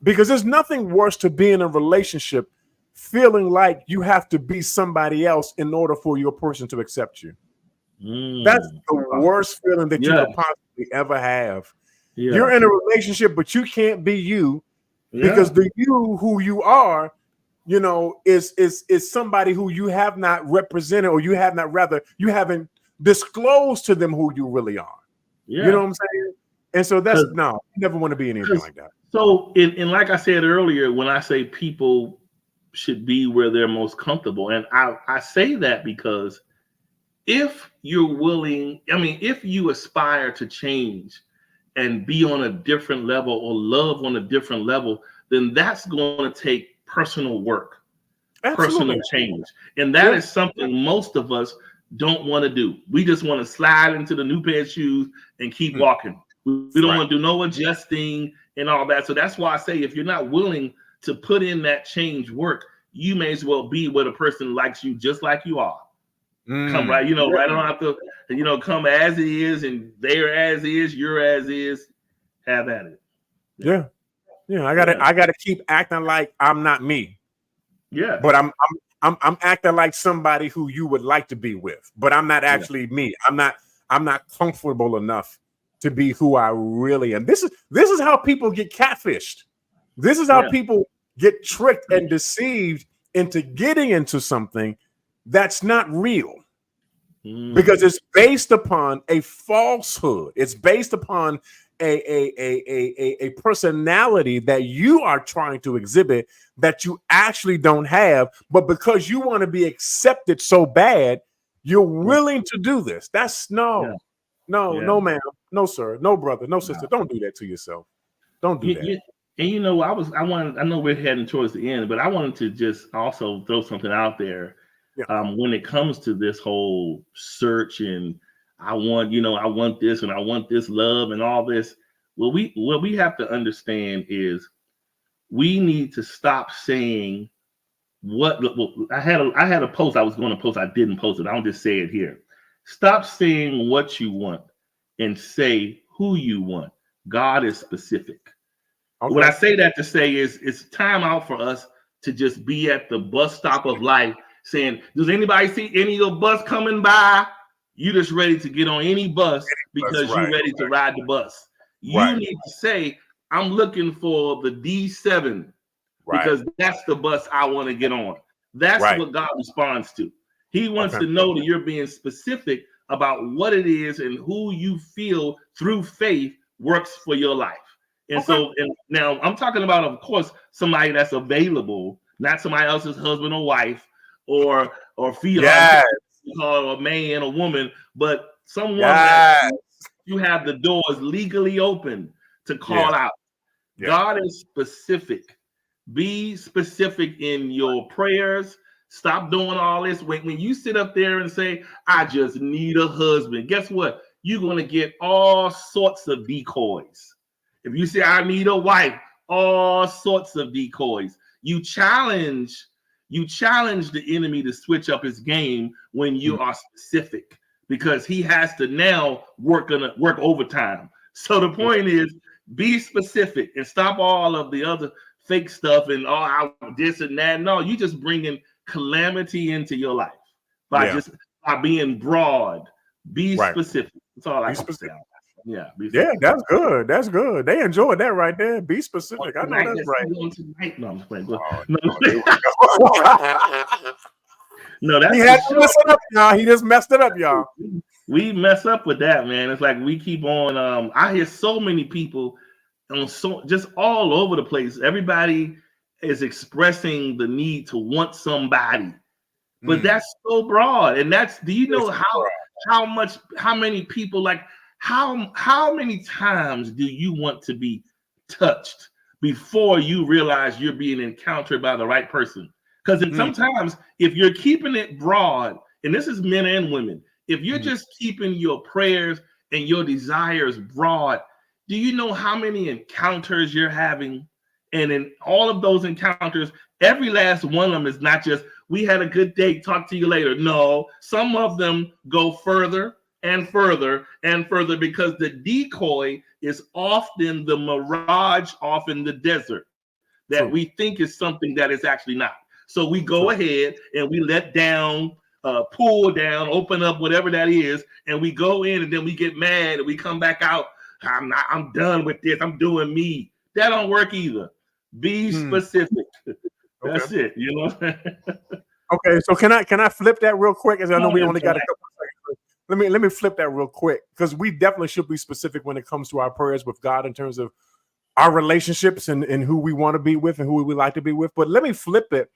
Because there's nothing worse to be in a relationship feeling like you have to be somebody else in order for your person to accept you. That's the worst feeling that you could possibly ever have. You're in a relationship, but you can't be you, because the you who you are, is somebody who you have not represented, or you haven't disclosed to them who you really are. You know what I'm saying? And so you never want to be anything like that.
So, and like I said earlier, when I say people should be where they're most comfortable, and I say that because if you're willing, I mean, if you aspire to change and be on a different level or love on a different level, then that's going to take personal work,
Absolutely.
personal change. And that is something most of us don't want to do. We just want to slide into the new pair of shoes and keep walking. We don't want to do no adjusting and all that. So that's why I say if you're not willing to put in that change work, you may as well be with a person likes you just like you are. Come right, right on out the, come as it is, and they're as is, you're as is. Have at it.
Yeah. I gotta keep acting like I'm not me.
Yeah.
But I'm acting like somebody who you would like to be with, but I'm not actually me. I'm not comfortable enough to be who I really am. This is how people get catfished. This is how people get tricked and deceived into getting into something that's not real, because it's based upon a falsehood. It's based upon a personality that you are trying to exhibit that you actually don't have, but because you want to be accepted so bad, you're willing to do this. That's no, ma'am, no, sir, no, brother, no, sister. Don't do that to yourself. Don't do that.
And I know we're heading towards the end, but I wanted to just also throw something out there. When it comes to this whole search and I want this and I want this love and all this, what we have to understand is we need to stop saying I had a post I was going to post. I didn't post it. I'll just say it here. Stop saying what you want and say who you want. God is specific. Okay. What I say that to say is it's time out for us to just be at the bus stop of life saying, does anybody see any of your bus coming by? You just ready to get on any bus because you're ready to ride the bus. You need to say, I'm looking for the D7 because that's the bus I want to get on. That's what God responds to. He wants to know that you're being specific about what it is and who you feel through faith works for your life. And so, and now I'm talking about, of course, somebody that's available, not somebody else's husband or wife or fiance, or a man or woman, but someone that you have the doors legally open to call out. God is specific. Be specific in your prayers. Stop doing all this. When you sit up there and say, I just need a husband, guess what? You're going to get all sorts of decoys. If you say, I need a wife, all sorts of decoys. You challenge the enemy to switch up his game when you are specific, because he has to now work overtime. So the point is, be specific and stop all of the other fake stuff and this and that. No, you just bringing calamity into your life by being broad. Be specific. That's all I can say. Yeah,
that's good. That's good. They enjoyed that right there. Be specific. I know that's right.
No, I'm just playing.
No, that's he had to mess it up, y'all. He just messed it up, y'all.
We mess up with that, man. It's like we keep on. I hear so many people just all over the place. Everybody is expressing the need to want somebody, but that's so broad. And do you know how many people like? How many times do you want to be touched before you realize you're being encountered by the right person? Because sometimes if you're keeping it broad, and this is men and women, if you're just keeping your prayers and your desires broad, do you know how many encounters you're having? And in all of those encounters, every last one of them is not just, we had a good day, talk to you later. No, some of them go further and further and further, because the decoy is often the mirage off in the desert that we think is something that is actually not. So we go ahead and we let down, pull down, open up, whatever that is, and we go in and then we get mad and we come back out. I'm done with this. I'm doing me. That don't work either. Be specific. That's it. You know.
Okay, so can I flip that real quick? As I know we only got a couple of seconds. Let me flip that real quick, because we definitely should be specific when it comes to our prayers with God in terms of our relationships and who we want to be with and who we like to be with. But let me flip it,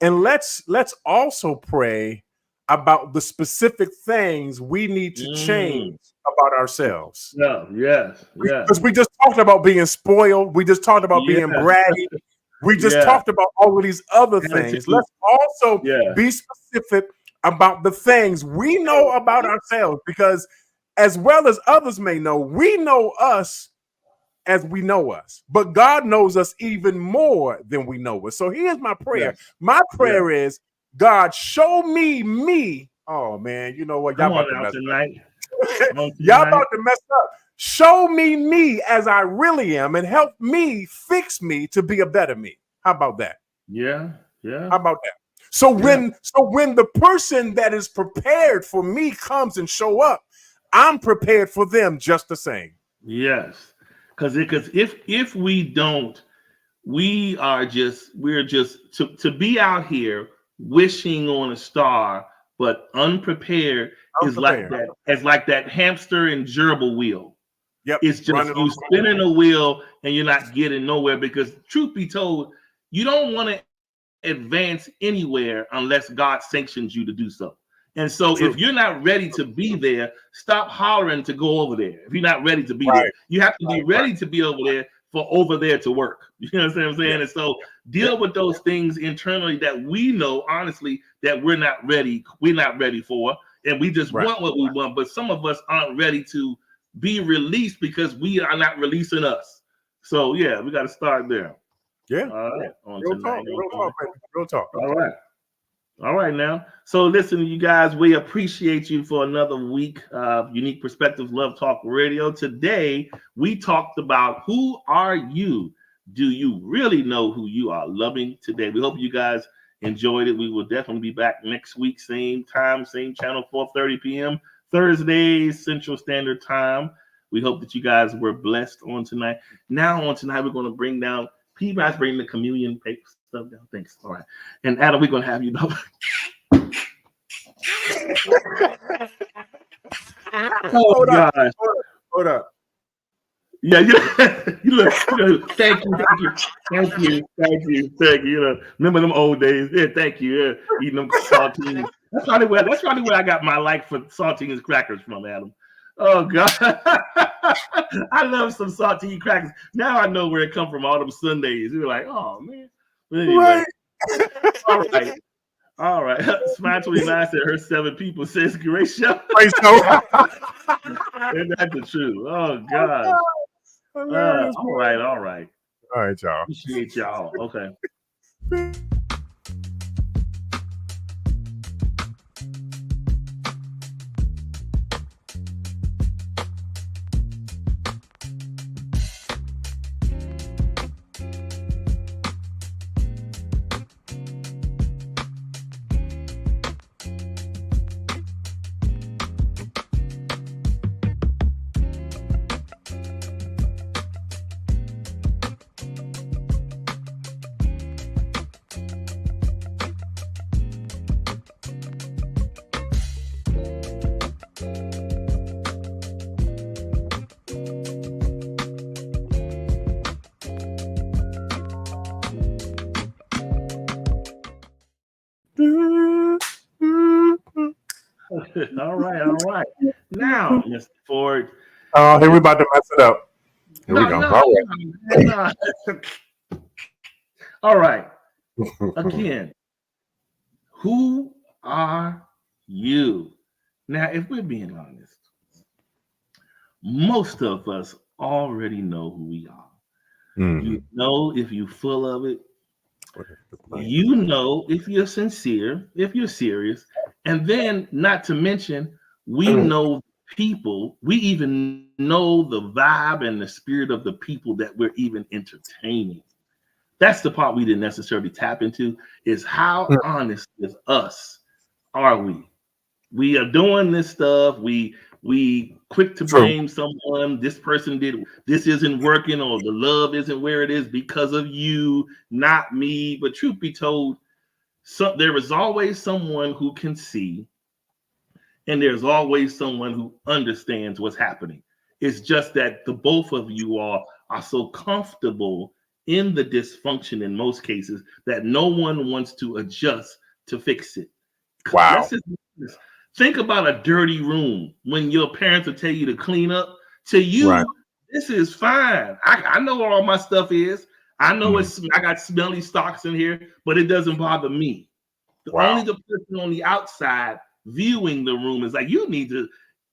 and let's also pray about the specific things we need to change about ourselves.
Yeah, yes,
Because we just talked about being spoiled. We just talked about being bratty. We just talked about all of these other things. Let's also be specific about the things we know about ourselves, because as well as others may know, we know us as we know us, but God knows us even more than we know us. So here's my prayer. My prayer is, God, show me. Oh man, you know what? Y'all about to mess up. Y'all about to mess up. Show me as I really am, and help me fix me to be a better me. How about that?
Yeah.
How about that? So when the person that is prepared for me comes and show up, I'm prepared for them just the same.
Yes. Because if we don't, we're just to be out here wishing on a star, but unprepared. Is like that hamster and gerbil wheel.
Yep.
It's just you spinning a wheel and you're not getting nowhere, because truth be told, you don't want to advance anywhere unless God sanctions you to do so. And so if you're not ready to be there, stop hollering to go over there. If you're not ready to be there, you have to be ready to be over there for over there to work. You know what I'm saying? Yeah. And so deal with those things internally that we know, honestly, that we're not ready for. And we just want what we want. But some of us aren't ready to be released because we are not releasing us. So yeah, we got to start there.
Yeah.
All right.
Real talk.
All right now. So listen, you guys, we appreciate you for another week of Unique Perspectives Love Talk Radio. Today, we talked about who are you? Do you really know who you are loving today? We hope you guys enjoyed it. We will definitely be back next week, same time, same channel, 4:30 p.m. Thursdays, Central Standard Time. We hope that you guys were blessed on tonight. Now on tonight, we're going to bring down P-Rise, bring the communion paper stuff down. Thanks. All right. And Adam, we're going to have you know.
Hold up.
Yeah, you look. Thank you. You know, remember them old days? Yeah, thank you. Yeah, eating them saltines. That's probably where I got my like for saltines crackers from, Adam. Oh God, I love some saltine crackers. Now I know where it come from. All them Sundays, we were like, oh man. But anyway, all right. Smile 29 said her 7 people says great show. Isn't that the truth? Oh God. All right.
All right, y'all.
Appreciate y'all. Okay. All right. Now, Mr. Ford.
Oh, here we about to mess it up. Here we go.
All right. Again, who are you? Now, if we're being honest, most of us already know who we are. You know if you're full of it. You know if you're sincere, if you're serious. And then, not to mention, we know people, we even know the vibe and the spirit of the people that we're even entertaining. That's the part we didn't necessarily tap into, is how honest with us are we? We are doing this stuff. We quick to blame someone. This person did, this isn't working, or the love isn't where it is because of you, not me. But truth be told, so there is always someone who can see, and there's always someone who understands what's happening. It's just that the both of you are so comfortable in the dysfunction in most cases that no one wants to adjust to fix it.
Wow.
Think about a dirty room when your parents will tell you to clean up. To you,
Right.
this is fine. I know where all my stuff is. I know I got smelly socks in here, but it doesn't bother me. Only the person on the outside viewing the room is like, you need to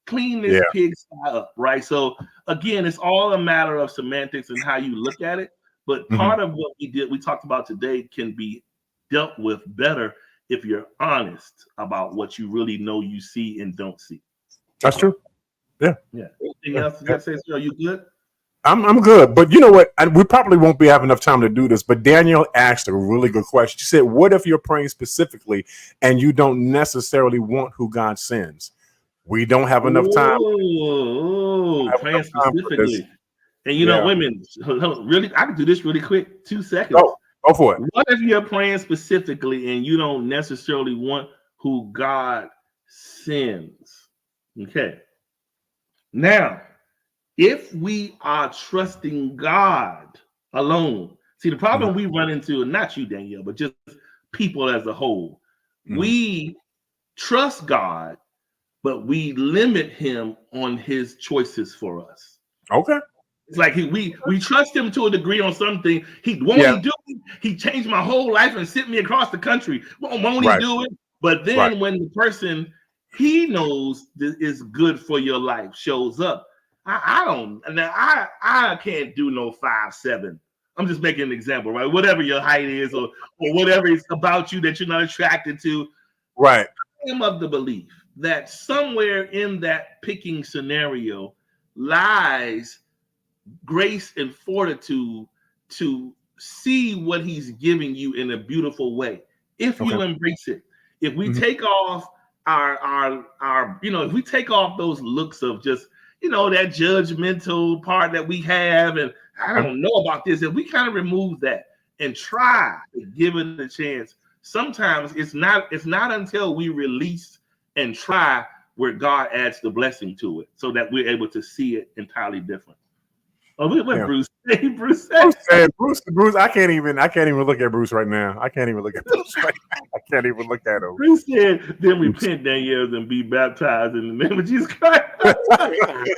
clean this pigsty up, right? So again, it's all a matter of semantics and how you look at it. But part of what we talked about today can be dealt with better if you're honest about what you really know you see and don't see.
That's true. Yeah.
Anything else you got to say? So are you good?
I'm good, but you know what? We probably won't be having enough time to do this. But Danielle asked a really good question. She said, "What if you're praying specifically and you don't necessarily want who God sends?" We don't have enough time.
Praying specifically, and you know, women. Really, I can do this really quick. 2 seconds.
Go for it.
What if you're praying specifically and you don't necessarily want who God sends? Okay. Now, if we are trusting God alone, see the problem we run into, and not you, Danielle, but just people as a whole, we trust God, but we limit him on his choices for us.
Okay.
It's like we trust him to a degree on something. He changed my whole life and sent me across the country. Won't he do it? But then when the person he knows that is good for your life shows up, I can't do no 5'7". I'm just making an example, right? Whatever your height is, or whatever is about you that you're not attracted to.
Right.
I am of the belief that somewhere in that picking scenario lies grace and fortitude to see what he's giving you in a beautiful way. If you embrace it, if we take off our if we take off those looks of just that judgmental part that we have, and I don't know about this, if we kind of remove that and try to give it a chance, sometimes it's not until we release and try where God adds the blessing to it, so that we're able to see it entirely different. Oh, what Bruce? Hey, Bruce.
Bruce. I can't even look at Bruce right now. I can't even look at Bruce right now. I can't even look at him.
Bruce said, "Then repent, Danielle, and be baptized in the name of Jesus Christ." Oh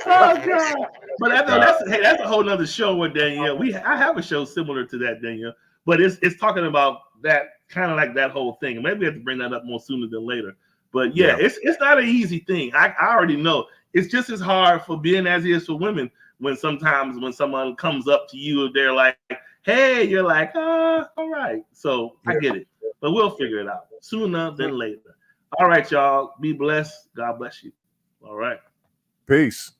God! But that's a whole nother show with Danielle. I have a show similar to that, Danielle, but it's talking about that kind of like that whole thing. Maybe we have to bring that up more sooner than later. But it's not an easy thing. I already know. It's just as hard for men as it is for women. When someone comes up to you, they're like, "Hey," you're like, all right. So I get it, but we'll figure it out sooner than later. All right, y'all. Be blessed. God bless you. All right.
Peace.